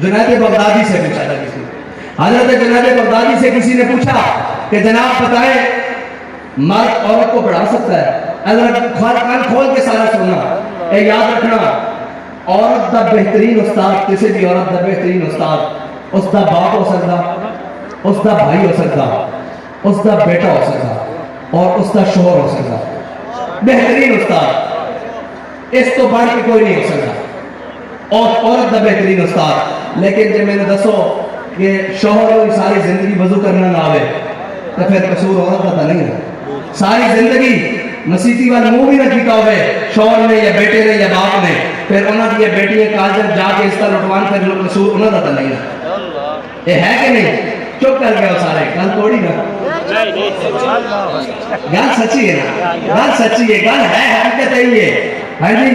जुनैद बगदादी से पूछा था किसी ने, हजरत जुनैद बगदादी से किसी ने पूछा कि जनाब बताएं मर्द औरत को पढ़ा सकता है? कान खोल के सारा सुनना, याद रखना, औरत दा बेहतरीन उस्ताद, किसी भी औरत दा बेहतरीन उस्ताद उसका बाप हो सकता, उसका भाई हो सकता, उसका बेटा हो सकता और उसका शोहर हो सकता। बेहतरीन उस्ताद, इस तो बढ़ के कोई नहीं हो सकता, और औरत का बेहतरीन उस्ताद। लेकिन जब मैंने दसो कि शोहर की सारी जिंदगी वजू करना ना आवे तो फिर कसूर औरत का नहीं है। सारी जिंदगी मसीती वाल मुंह भी ना कीता हुए शोहर ने या बेटे ने या बाप ने, फिर उन्होंने ये बेटी काजल जाके इसका लुटवान फिर लोग कसूर उन्होंने तो नहीं है। ये है कि नहीं? चुप कर गए सारे, गल थोड़ी ना, गल सच्ची है ना, गल सच्ची है, गल है, हकीकत है ये। हाँ जी,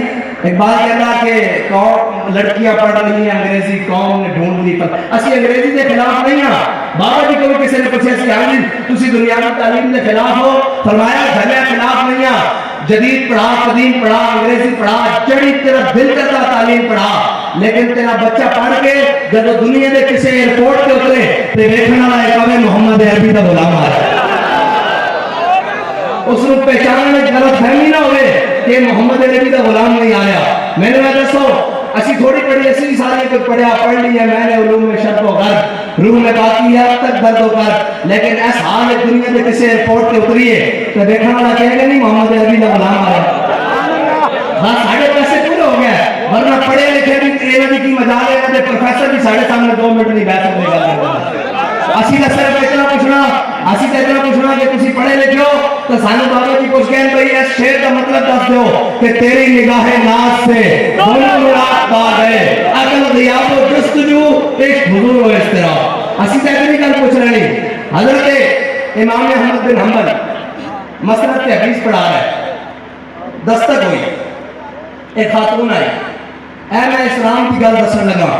एक बात कहना कि कौन लड़कियां पढ़ रही हैं अंग्रेजी, कौन ने ढूंढ ली, पर असि अंग्रेजी के खिलाफ नहीं हाँ। बाबा जी को भी किसी ने पूछा सी, हाँ जी तुसी दुनियावी तालीम के खिलाफ हो? फरमाया घर के खिलाफ नहीं हाँ, जदीद पढ़ा, कदीम पढ़ा, अंग्रेजी पढ़ा, जड़ी तेरा दिल करता तालीम पढ़ा, लेकिन तेरा बच्चा पढ़ के जब दुनिया के किसी एयरपोर्ट पे उतरे तो देखने वाला एक मोहम्मद अरबी का गुलाम आ रहा है, उसको पहचानने में गलतफहमी ना होवे कि मोहम्मद अरबी का गुलाम नहीं आ रहा। मैंने मैं दसो असी थोड़ी पढ़ी, असी सारी को पढ़िया पढ़ ली है मैंने उलूम में शर्क व गर्ब, रूह में बाकी है अब तक दर्द होकर, लेकिन ऐसा हाल दुनिया के किसी एयरपोर्ट पे उतरिए तो देखने वाला कहेगा नहीं मोहम्मद अरबी का गुलाम आ रहा। हाँ साढ़े पैसे पूरे हो गए, वरना पढ़े लिखे भी की मजाल है, प्रोफेसर भी साढ़े सामने 2 मिनट नहीं बैठ सकते। असी का सिर्फ इतना पूछना, असी का इतना पूछना कि तुसी पढ़े लिखे हो तो सानू बाबा जी कुछ कहन भाई इस शेर का मतलब दस दो कि तेरी निगाहे नाज से मुराद पा गए, अकल दिया तो जस्तजू एक हुजूर हो इस तरह। असी का इतनी गल पूछ रहे नहीं। हजरत इमाम अहमद बिन हंबल मसनद के हदीस पढ़ा रहे, दस्तक हुई, एक खातून आई, ऐ मैं इस्लाम की गल दसन लगा,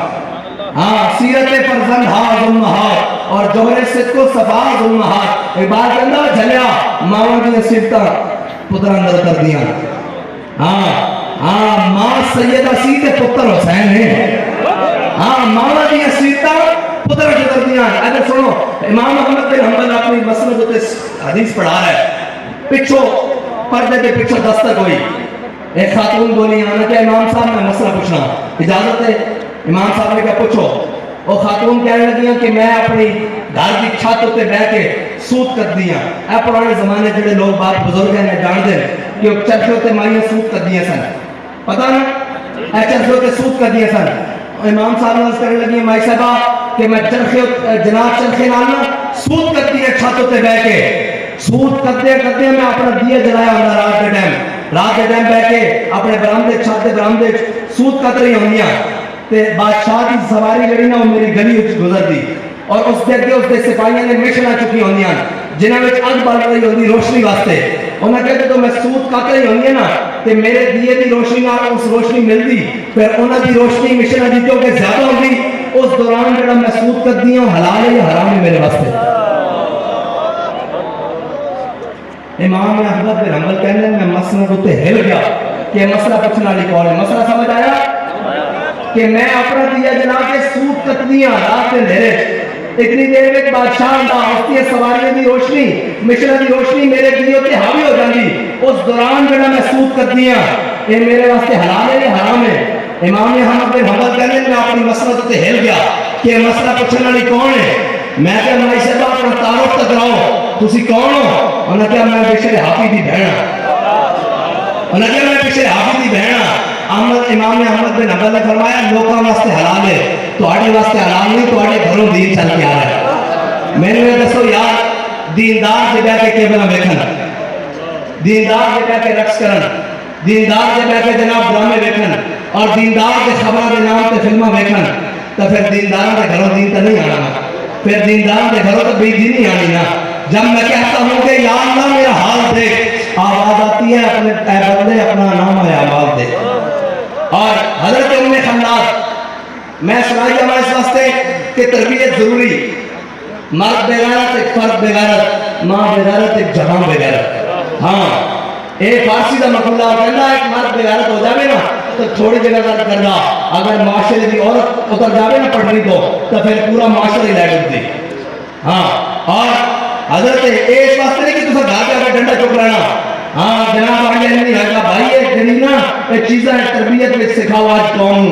हाँ सीरत फरजंद हाथ और जोहरे सिद्को सफाज उम्महात, एक बात कहना झलिया मावा की सिफता पुत्र अंदर कर दिया। हाँ हाँ मां सैयदा सी ते पुत्र हुसैन है, हाँ मावा की सिफता पुत्र कर दिया। अगर सुनो इमाम अहमद बिन हंबल अपनी मसनद पे हदीस पढ़ा रहा है, पिछो पर्दे के पिछो दस्तक हुई, एक खातून बोली आना क्या इमाम साहब मैं मसला पूछना इजाजत है? इमाम साहब ने कहा पूछो। वो खातून कहने लगी कि मैं अपनी घर की छत उत्ते बह के सूत कर दिया। ए पुराने जमाने ਜਿਹੜੇ लोग बात बुजुर्ग हैं जानते हैं कि चरखे उत्ते माइयां सूत कर दिया सन, पता ना ए चरखे उत्ते सूत कर दिया सन। इमाम साहब ने कहने लगी माई साहबा कि मैं चरखे जनाब चरखे नाल ना सूत कर दिया छत उत्ते बह के, सूत करते मैं अपना दिया जलाया होंदा रात के टाइम बह के अपने बरामदे छत के बरामदे सूत कत रही होंदियां ते बादशाह की सवारी जड़ी ना मेरी गली गुजरती और उसके अगे उसके सिपाहियों ने मिशना चुकी होंदियां जिन्हां विच अग बल रही होंदी रोशनी वास्ते। उन्हें कहते तो मैं सूत कत रही होंदी ना ते मेरे दिए की रोशनी नाल उस रोशनी मिलती, फिर उन्हां दी रोशनी मिशना दी क्योंकि ज्यादा होंदी, उस दौरान जेड़ा मैं सूत करदी हूं हलाल है या हराम है मेरे वास्ते। इमाम अहमद बिन हंबल कहने मैं मसनद उत्ते हिल गया कि मसला पूछने वाली कौन है। मसला समझ आया कि मैं अपना दिया जला के सूत कतदियां रात के अंधेरे, इतनी देर में बादशाह उसकी सवारियों की रोशनी मिश्रा की रोशनी मेरे दिए ते हावी हो जाती, उस दौरान जड़ा मैं सूत कतदियां ये मेरे वास्ते हलाल है या हराम है? इमाम अहमद बिन हंबल कहने मैं अपनी मसला उत्ते हिल गया कि मसला पूछने वाली कौन है। मैं क्या माई साहब अपना तारुफ तो टकराओ तुसी कौन हो? उन्हें क्या मैं पिछले हाफिज दी बहन उन्हें क्या मैं पिछले हाफिज दी बहन अहमद इमाम अहमद बिन हंबल ने फरमाया लोगों वास्ते हलाल है तुम्हारे वास्ते हलाल नहीं तुम्हारे घरों दीन चल के आ रहा है। मैंने दसो यार दीनदार से बैठ के केबल वेखन दीनदार से बैठ के रक्स करन दीनदार से बैठ के जनाब ड्रामे वेखन और दीनदार के खबर के नाम पे फिल्मा वेखन तो फिर दीनदार के घरों दीन तो नहीं आना फिर दीनदार के घरों तो बेदीनी आनी ना। जब मैं कहता हूँ कि या अल्लाह मेरा हाल देख आवाज आती है अपने बंदे अपना नाम है आवाज दे। और हजरत उम्मे खन्नात मैं सुनाई जावा इस वास्ते कि तरबियत जरूरी मर्द बेगैरत एक फर्द बेगैरत मां बेगैरत एक जहां बेगैरत। हाँ एक फारसी का मकबूला कहना एक मर्द बेगैरत हो जावे ना तो थोड़ी जगह दर्द करना अगर माशरे की औरत उतर जावे ना पढ़नी तो फिर पूरा माशरा ही लैट उठती। हाँ और हजरत इस वास्ते नहीं कि तुम घर जाकर डंडा चुक लेना। हाँ जनाब आगे नहीं है भाई ये जनीना ये चीज़ें तरबियत में सिखाओ आज कौम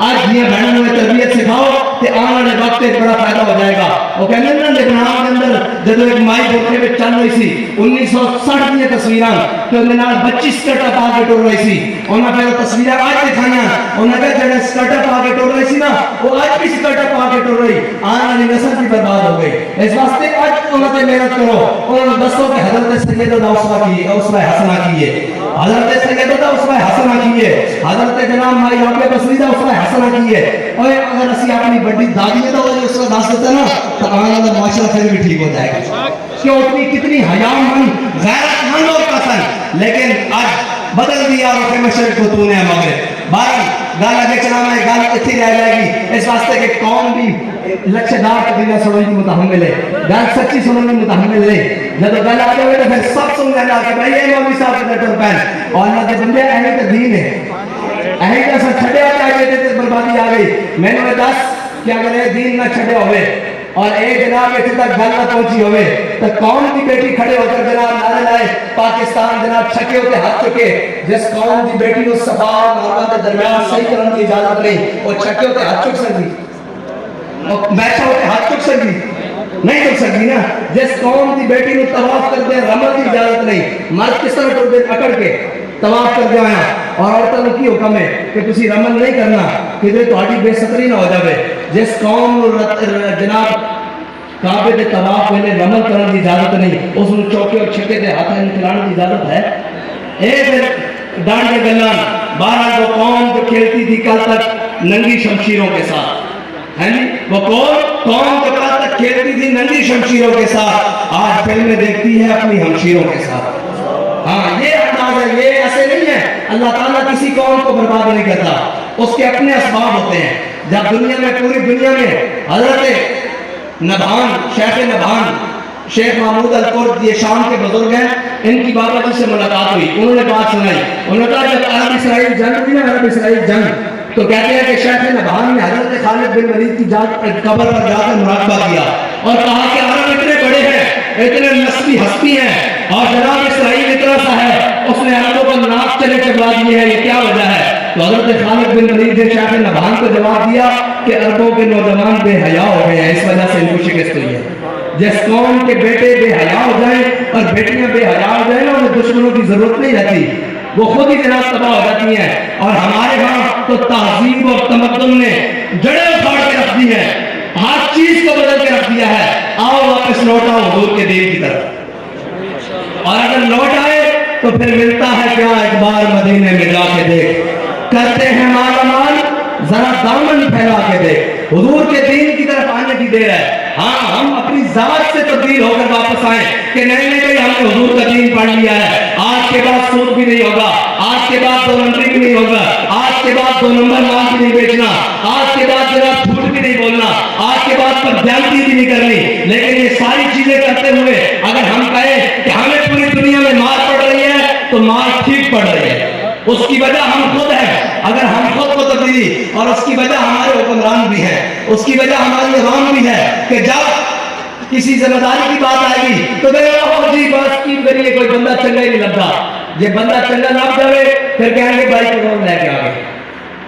आज जिया बहनों में तरबियत सिखाओ कि आने वाले वक्त में बड़ा फायदा हो जाएगा। वो कहते हैं ना लेबनान के अंदर जब एक माई बोलने में चल रही थी 1960 की तस्वीरें तो उन्हें नाल बच्ची स्कर्ट पा के टोर रही थी उन्हें फिर तस्वीरें आज दिखाना उन्हें कहा जब स्कर्ट पा के टोर रही थी ना वो आज भी स्कर्ट पा के टोर रही आने वाली नस्ल की बर्बाद हो गई। इस वास्ते आज उन्हें मेहनत करो उन्होंने दसो कि हजरत सैयद उसवा की उसवा हसना की है हजरत सैयद उसवा हसना की है हजरत जनाब माई आपके बसरीदा उसवा हसना की है। और अगर असि अपनी बड़ी दादी है तो उसका दास देता ना तो आने वाला माशरा फिर भी ठीक हो जाएगा। क्यों उतनी कितनी हयामंद गैरतमंद और पसंद लेकिन आज बदल दिया और मशरक को तूने मगरिब बारह गाल आगे चलाना है गाल इतनी रह जाएगी। इस वास्ते के कौन भी लक्ष्यदार कबीला सुनने की मुतहम्मिल है गाल सच्ची सुनने की मुतहम्मिल है जब गाल आ जाए तो फिर सब सुन लेना कि भाई ये मौलवी साहब का टोर पहन और ना के बंदे अहले तो दीन है अहले का सब छड़े आ गए थे बर्बादी आ गई। मैंने 10 क्या करे दीन ना छड़े होवे और एक जनाब इतने तक गल ना पहुंची होवे तो कौन की बेटी खड़े होकर जनाब नारे लाए पाकिस्तान जनाब छके होते हाथ चुके जिस कौम की बेटी को सफा मारवा के दरमियान सही करने की इजाजत नहीं और छके होते हाथ चुक सकती और बैठा होते हाथ चुक सकती नहीं चुक सकती ना। जिस कौम की बेटी को तवाफ करते रमल की इजाजत नहीं मर्द किस तरह टुरदे अकड़ के तवाफ कर दिया और औरतों की हुक्म है कि तुसी रमल नहीं करना कि तुम्हारी बेसतरी ना हो जाए। जिस कौम जनाब काबे के तवाफ में रमल करने की इजाजत नहीं उसमें चौके और छक्के के हाथ में खिलाने की इजाजत है। एक फिर डांड के गल्लान 12 वो कौम जो खेलती थी कल तक नंगी शमशीरों के साथ है जी वो कौम जो कल तक खेलती थी नंगी शमशीरों के साथ आज फिल्में देखती है अपनी हमशीरों के साथ। हाँ ये अंदाज है ये ऐसे नहीं है अल्लाह ताला किसी कौम को बर्बाद नहीं करता उसके अपने असबाब होते हैं। जब दुनिया में पूरी दुनिया में हजरत नभान शेख नभान शेख महमूद अलकुर्द ये शाम के बुजुर्ग हैं इनकी बाबा जी से मुलाकात हुई उन्होंने बात सुनाई उन्होंने कहा जब अरब इसराइल जंग हुई ना अरब इसराइल जंग तो कहते हैं कि शेख नभान ने हजरत खालिद बिन वलीद की कब्र पर जाकर मुराकबा किया और कहा कि अरब इतने बड़े हैं इतने नस्बी हस्ती हैं और जनाब इसराइल इतना सा है उसने अरबों को नाक चले चबला दिए हैं ये क्या वजह है। तो हजरत खालिद बिन वलीद ने शेख नभान को जवाब दिया कि अरबों के नौजवान बेहया हो गए हैं इस वजह से इनको शिकस्त हुई है। जिस कौम के बेटे बेहया हो जाए और बेटियां बेहया हो जाए ना उन्हें दुश्मनों की जरूरत नहीं रहती वो खुद ही जनाब तबाह हो जाती हैं। और हमारे यहाँ तो तहजीब और तमद्दुन ने जड़ें उखाड़ के रख दी है हर चीज को बदल के रख दिया है। आओ वापस लौट आओ हुजूर के दीन की तरफ और अगर लौट आए तो फिर मिलता है क्या एक बार मदीने में जाके देख करते हैं माला माल जरा दामन फैला के देख हुजूर के दीन की तरफ आने की देर है। हाँ हम अपनी जात से तब्दील होकर वापस आए कि नहीं नहीं भाई हमने हुजूर का दीन पढ़ लिया है आज के बाद सूद भी नहीं होगा आज के बाद 2 नंबरी भी नहीं होगा आज के बाद 2 नंबर माल भी नहीं बेचना आज के बाद जरा झूठ भी नहीं बोलना आज के बाद पर ज्यादती भी नहीं करनी। लेकिन ये सारी चीजें करते हुए अगर हम कहें कि हमें पूरी दुनिया में मार पड़ रही है तो मार ठीक पड़ रही है उसकी वजह हम खुद हैं। अगर हम खुद को तब्दीली और उसकी वजह हमारे हुक्मरान भी है उसकी वजह हमारी अवाम भी है कि जब किसी जिम्मेदारी की बात आएगी तो जी बस की करिए कोई बंदा चंगा ही नहीं लगता ये बंदा चंगा लग जाए फिर कहेंगे भाई कौन लेके आ गए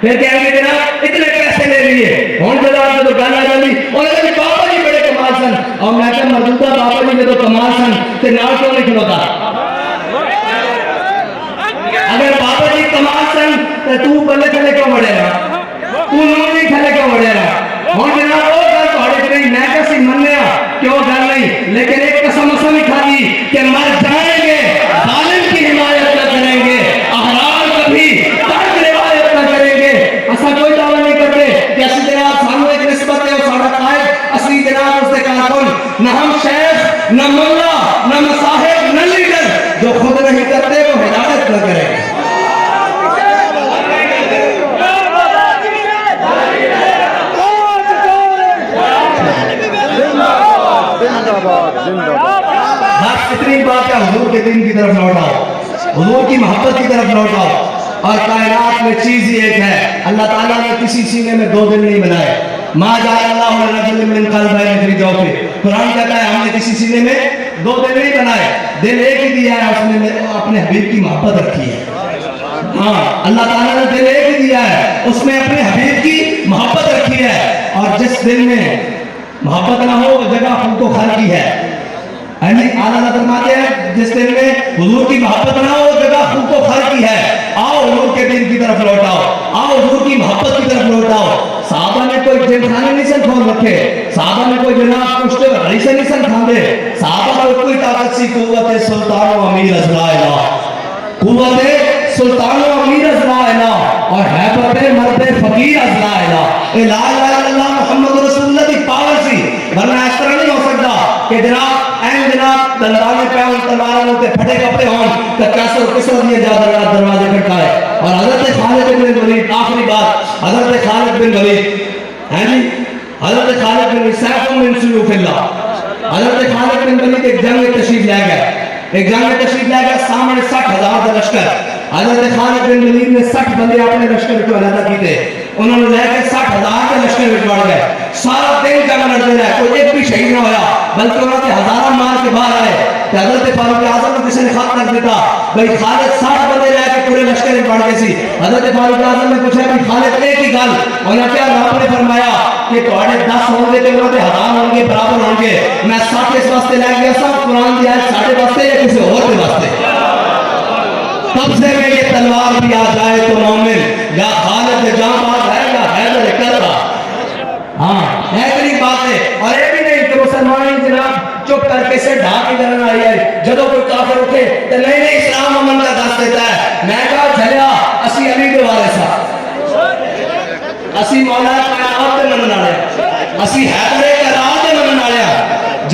फिर कहेंगे जनाब इतने पैसे ले लिए हूं जनाब जो गल आ जाती बाबा जी बड़े कमाल कमाल सन और मैं क्या मौजूदा बाबा जी जो कमाल सन ते नाल क्यों नहीं खलोता अगर बाबा जी कमाल सन तो तू बल्ले थले क्यों बढ़ेगा तू नहीं थले क्यों बढ़ेगा हुन जनाब वो गल ਤੁਹਾਡੇ ਚ नहीं मैं कैसे मन्या क्यों गल नहीं लेकिन एक कसम असम खा दी कि मर जाएंगे जालिम की हिमायत न करेंगे अहरार कभी तर्क रिवायत न करेंगे ऐसा कोई दावा नहीं करते कि असली जनाब सानू एक निस्बत है और साडा कायद असली जनाब उसके कारकुन न हम शेख न मुल्ला न मसाहिब न लीडर जो खुद नहीं करते वो हिदायत न करेंगे बस इतनी बात है हुजूर के दिन की तरफ लौटाओ हुजूर की मोहब्बत की तरफ लौटाओ और कायनात में चीज ही एक है अल्लाह ताला ने किसी सीने में दो दिल नहीं बनाए मा जअलल्लाहु लिरजुलिन मिन क़ल्बैनि फ़ी जौफ़िही कुरान कहता है हमने किसी सीने में दो दिल नहीं बनाए दिल एक ही दिया है उसने अपने हबीब की मोहब्बत रखी है हाँ अल्लाह ताला ने दिल एक ही दिया है उसमें अपने हबीब की मोहब्बत रखी है और जिस दिल में मोहब्बत ना हो वो जगह खुद को खल की है आला फरमाते हैं जिस दिन में हुजूर की मोहब्बत ना हो वो जगह खुद को खल की है आओ हुजूर के दिन की तरफ लौटाओ आओ हुजूर की मोहब्बत की तरफ लौटाओ साहबा ने कोई जिनखाने नहीं सन खोल रखे साहबा ने कोई जनाब कुछ हरी से नहीं सन खांदे साहबा में कोई ताकत सी कुव्वत सुल्तान व अमीर अज़लाइला कुव्वत सुल्तान व अमीर अज़लाइला और हैबत मर्द फकीर अज़लाइला ए ला इलाहा इल्लल्लाह मुहम्मद रसूलुल्लाह की पावर सी वरना इस तरह नहीं हो सकता कि जनाब जनाब दंदाने पे उन तलवारों पे फटे कपड़े हों तो कैसे किस दिए जा दरवाजे खटकाए और हजरत खालिद बिन वलीद आखिरी बात हजरत खालिद बिन वलीद हैं जी हजरत खालिद बिन सैफ मिन सुयूफिल्लाह हजरत खालिद बिन वलीद एक जंग में तशरीफ ले गए सामने 60,000 का लश्कर हजरत खालिद बिन वलीद ने 60 बंदे अपने लश्कर को अलग किए उन्होंने लेकर 60,000 के लश्कर में बढ़ गए सारा दिन जंग लड़ते रहे कोई एक भी शहीद ना होया बल्कि उन्होंने हजारों मार के बाहर आए हजरत फारूक आजम को किसी ने खत कर देता भाई खालिद 60 बंदे लेकर पूरे लश्कर में बढ़ गए सी हजरत फारूक आजम ने पूछा भाई खालिद एक ही गल उन्होंने क्या रब ने फरमाया कि तुम्हारे 10 होंगे तो उन्होंने 1000 होंगे बराबर होंगे मैं 60 इस वास्ते ले गया सब कुरान दिया है साढ़े वास्ते या किसी और के वास्ते कब्जे में ये तलवार भी आ जाए तो मोमिन या खालिद जांबाज है या हैदर कररा हाँ ऐसी बात है और ये भी नहीं कि मुसलमान जनाब चुप करके से ढाक के जाना आई है जब कोई काफिर उठे तो नहीं नहीं इस्लाम अमन का दस देता है मैं कहा चलिया असी अली के वाले साहब असी मौला कायनात दे मनन वाले असी हैदर कररा दे मनन वाले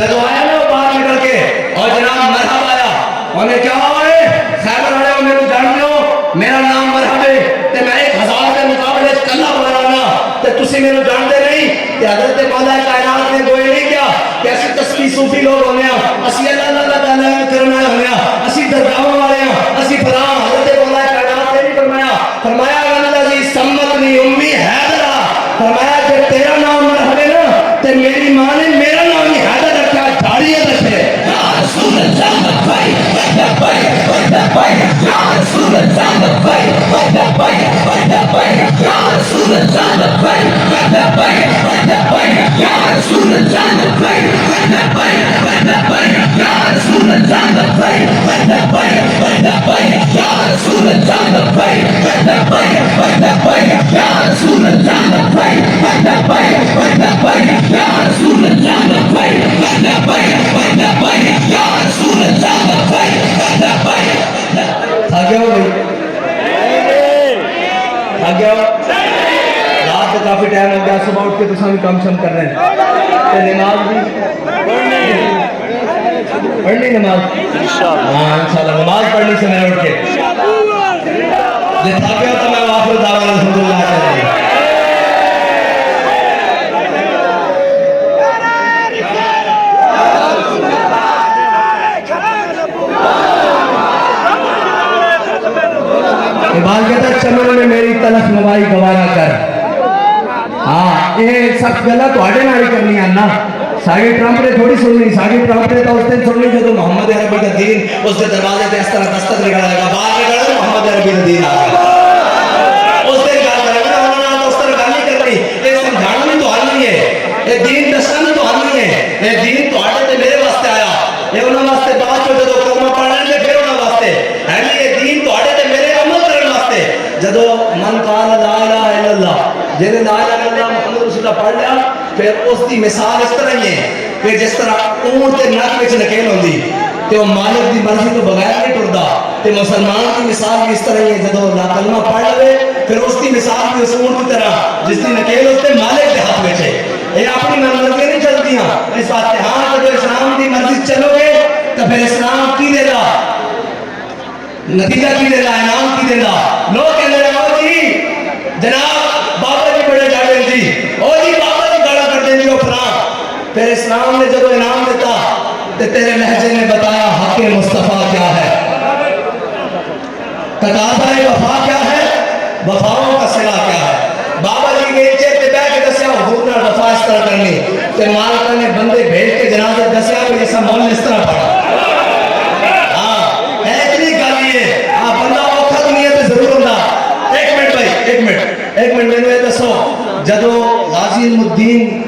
जब आया ना बाहर निकल के और जनाब मरहबा आया उन्हें क्या हुए खैबर वाले मेरे जान लो मेरा नाम मरहबे ते मैं 1000 के मुकाबले कल्ला बनाना ते तुसी मेरे जानते नहीं ते हजरत मौला कायनात ने कोई नहीं किया कैसे तस्बीह सूफी लोग होने असी अल्लाह ताला करना होने असी दरगाहों वाले हैं असी फलां हजरत मौला कायनात ने नहीं फरमाया अल्लाह सम्मतनी उम्मी हैदरा फरमाया कि तेरा नाम मरहबे ना ते मेरी मां ने मेरा नाम ही हैदर रखा झाड़ियां रखे या रसूल अल्लाह लब्बैक लब्बैक लब्बैक या रसूल अल्लाह लब्बैक लब्बैक लब्बैक या रसूल अल्लाह लब्बैक लब्बैक लब्बैक या रसूल अल्लाह लब्बैक लब्बैक लब्बैक या रसूल अल्लाह लब्बैक लब्बैक लब्बैक या रसूल अल्लाह लब्बैक लब्बैक लब्बैक या रसूल अल्लाह लब्बैक लब्बैक लब्बैक या रसूल अल्लाह लब्बैक लब्बैक लब्बैक या रसूल अल्लाह लब्बैक लब्बैक आ गया भाई आ गया रात का काफी टाइम हो गया सुबह उठ के तो सभी काम शम कर रहे हैं तो नमाज भी पढ़नी नमाज हाँ इंशाल्लाह नमाज पढ़नी से मैंने उठ के देखा गया तो मैं वापस दावा अल्हम्दुलिल्लाह इबाल कहता चमन में मेरी तलख नवाई गवारा कर हाँ ये सब गला थोड़े नाल ही करनी है ना सागी ट्रंप ने थोड़ी सुननी सागी ट्रंप ने तो उस दिन सुननी जो मोहम्मद अरबी का दीन उसके दरवाजे पे इस तरह दस्तक निकलेगा बाहर निकलेगा मोहम्मद अरबी का दीन आ गया उस दिन क्या करेगा उन्होंने उस तरह गाली करनी ये समझाना भी तो हल नहीं है ये दीन दसना भी तो हल नहीं है یہ دین تواڈے تے میرے واسطے آیا یہ انہاں واسطے بعد چ جدوں کلمہ پڑھ لیں گے پھر انہاں واسطے ہے یہ دین تواڈے تے میرے عمل کرن واسطے جدوں من قال لا الہ الا اللہ جن لا الہ الا اللہ محمد رسول اللہ پڑھ لیا پھر اس دی مثال اس طرح ہی ہے کہ جس طرح اونٹ تے نک وچ نکیل ہوندی تے وہ مالک دی مرضی تو بغیر نہیں ٹردا تے مسلمان کی مثال بھی اس طرح ہی ہے جدوں لا کلمہ پڑھ لے پھر اس کی مثال بھی اس اونٹ کی طرح جس دی نکیل اس تے مالک دے ہاتھ وچ ہے یہ اپنی مرضی نہیں چلتی ہیں اس واسطے ہاں جب اسلام کی مرضی چلو گے تو پھر اسلام کی دے گا نتیجہ کی دے گا انعام کی دے گا لوگ کہنے لگا جی جناب بابا جی بڑے جاڑے جی او جی بابا جی گاڑا کر دیں جی وہ فلاں پھر اسلام نے جب انعام دیتا تو تیرے لہجے نے بتایا حق مصطفیٰ کیا ہے تقاضا وفا کیا ہے وفاؤں کا صلہ کیا ہے بابا جی کے نیچے تے بیٹھ کے دسیا حضور نے وفا اس طرح کرنی تے مالکا نے بندے بھیج کے جنازے دسیا کہ ایسا مول اس طرح پڑا ہاں اتنی گل یہ بندہ اوکھا دنیا تے ضرور ہوندا ایک منٹ بھائی ایک منٹ مینوں یہ دسو جدو غازی علم الدین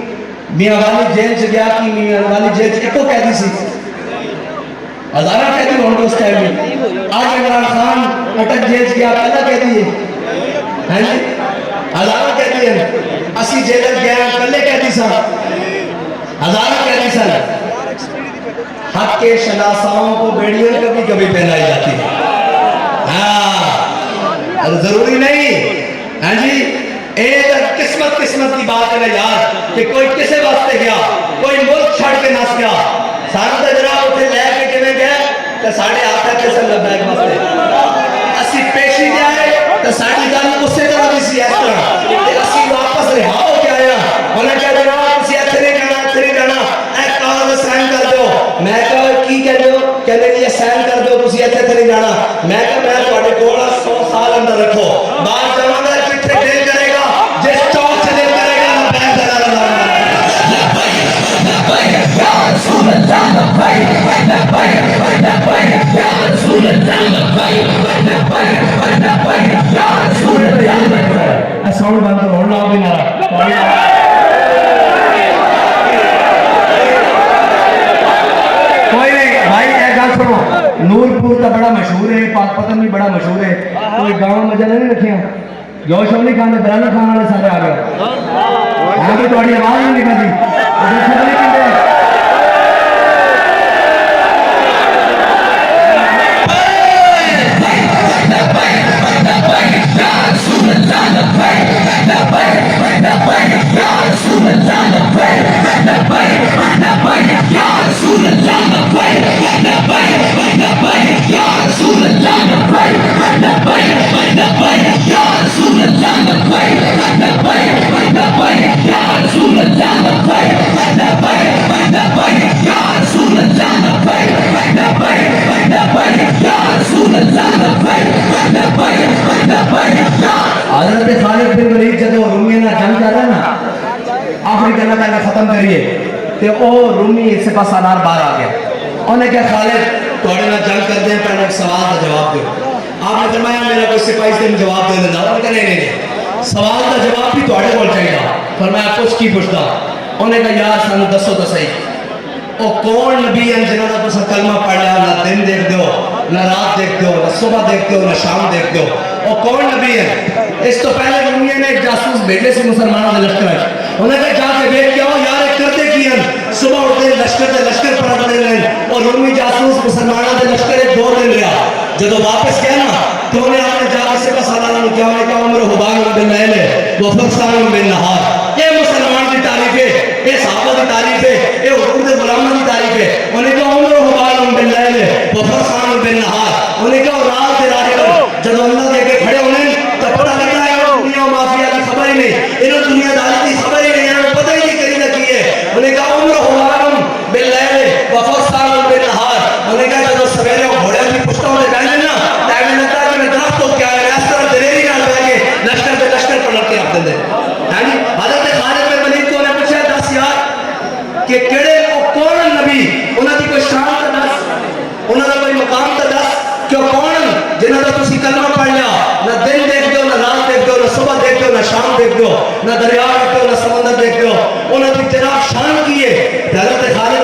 میاں والی جیل چ گیا کہ میاں والی جیل چ ایکو قیدی سی ہزارہ قیدی ہون گے اس ٹائم میں آج عمران خان اٹک جیل چ گیا پہلا قیدی ہے ہیں جی ہزارہ قیدی ہیں اسی جیل گیا کلے قیدی سن ہزارہ قیدی سن حق کے شناساؤں کو بیڑیاں کبھی کبھی پہنائی جاتی ہے ہاں ضروری نہیں ہاں جی ایک قسمت کی بات ہے یار کہ کوئی کسے واسطے گیا کوئی ملک چھڑ کے نس گیا سارا تو جناب اتنے لے کے کیویں گیا تو ساڑھے آپ تک کسے لبیک واسطے اسی پیشی دے آئے تو ساڑھی گل اسے طرح بھی سی اس طرح اسی واپس رہا ہو کے آیا انہیں کہا جناب اسی ایتھے نہیں جانا اے کاغذ سائن کر دو میں کہا کی کہہ دو کہنے یہ سائن کر دو تسی ایتھے نہیں جانا میں کہا میں تواڈے کول 100 سال اندر رکھو باہر جاواں گا کتھے دل کرے گا جس چوک سے دل کرے گا میں بیان کرا رہا یا رسول اللہ لبیک لبیک یا رسول اللہ لبیک یا رسول اللہ ساؤنڈ بند کرو نہ بھی نہ کوئی نہیں بھائی ایک گل سنو نورپور تو بڑا مشہور ہے پاک پتن بھی بڑا مشہور ہے کوئی گاؤں مجھے نہیں رکھے جوش نہیں کھانے برانا کھانے والے سارے آ گئے ہاں بھی تھوڑی آواز نہیں نکلتی حضرت خالد بن ولید جدو رومیوں نے جنگ کر رہا نا آخری کرنا پہلے ختم کریے تو وہ رومی سپہ سالار باہر آ گیا انہوں نے کہا خالد تھوڑے نہ جنگ کر دیں پہلے ایک سوال کا جواب دو آپ نے فرمایا میرا کوئی سپاہی سے جواب دے دینا انہوں نے کہا نہیں سوال کا جواب بھی تھوڑے کول چاہیے فرمایا کچھ کی پوچھتا انہوں نے کہا یار سانو دسو تو صحیح وہ کون نبی ہیں جنہوں نے تسا کلمہ پڑھ لیا نہ دن دیکھ دو نہ رات دیکھ دو نہ صبح دیکھ دو نہ شام دیکھ دو وہ کون نبی ہیں اس تو پہلے رومیوں نے ایک جاسوس بھیجے سے مسلمانوں کے لشکر انہوں نے کہا جا کے دیکھ کے آؤ یار ایک کرتے کی ہیں صبح اٹھتے لشکر پڑھتے رہے اور رومی جاسوس مسلمانوں کے لشکر ایک 2 دن رہا جب واپس گیا نا تو انہیں آپ نے جا کے سپہ سالاروں نے کیا انہیں کہا عمر حبان بن لیل و فرسان بن نہار یہ مسلمان کی تعریف ہے یہ صحابہ کی تعریف ہے یہ حضور کے غلاموں کی تعریف ہے انہیں کہا عمر حبان بن لیل و فرسان بن نہار انہیں کہا رات کے راہ جب اللہ دے کے کھڑے ہونے تو پتہ لگتا ہے انہوں دنیا و مافیا کی خبر ہی نہیں انہوں دنیا داری کی خبر ہی نہیں انہوں پتہ ہی نہیں کری نہ کی ہے انہیں کہا عمر حبان بن لیل و فرسان بن نہار انہیں کہا جب سویرے گھوڑے کی پشتوں میں بیٹھے نا ٹائم لگتا ہے کہ میں درخت ہو کیا ہے اس طرح دلیری نہ بیٹھ کے لشکر پہ لشکر پلٹ کے آتے تھے یعنی حضرت خالد بن ولید کو نے پوچھا 10 یار کہ کیڑے کون نبی انہاں دی کوئی شان تے دس انہاں دا کوئی مقام تے دس کہ کون جنہاں دا تسی کلمہ پڑھ لیا نہ دن دیکھ دو نہ رات دیکھ دو نہ صبح دیکھ دو نہ شام دیکھ دو نہ دریا دیکھ دو نہ سمندر دیکھ دو انہاں دی جناب شان کی ہے حضرت خالد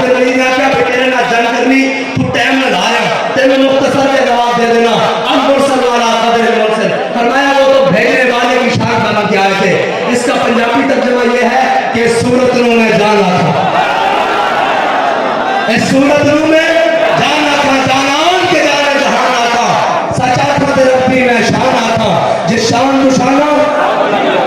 اس صورت رو میں جانا تھا جانان کے جانے جہانا تھا سچا خود ربی میں شانا تھا جس شان تو شانا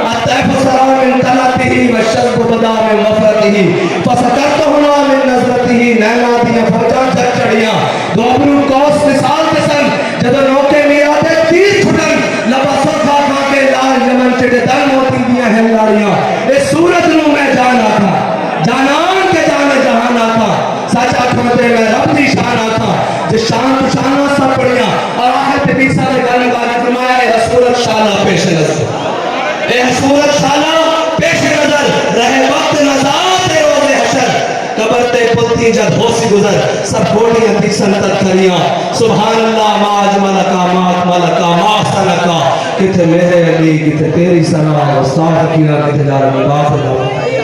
الطیف سلام من طلعته والشرق بدا من مفرته فسکرت ہنا من نظرته نینا دیا فوجان چڑ چڑیاں دوبرو کوس مثال کے سن جدو نوکے میرا دے تیر چھٹن لبا سرخا کھا کے لال یمن چڑے در موتی دیا ہیں لاریاں اس صورت رو میں جانا تھا جانان کے جانے جہانا تھا سچا کھوتے میں رب دی شانا تھا جس شان تو شانا سب پڑیاں اور آخر پہ بیسا دے گانے والی فرمایا اے حصورت شانا پیش نظر اے حصورت شانا پیش نظر رہے وقت نظار دے روز حشر قبر تے پتھی جد ہو سی گزر سب گوڑیاں تھی سنتر کریاں سبحان اللہ ما اجمل کا ما اکمل کا ما احسن کا کتے میرے علی کتے تیری سنا استاد کینا کتے جارہ میں بات ہے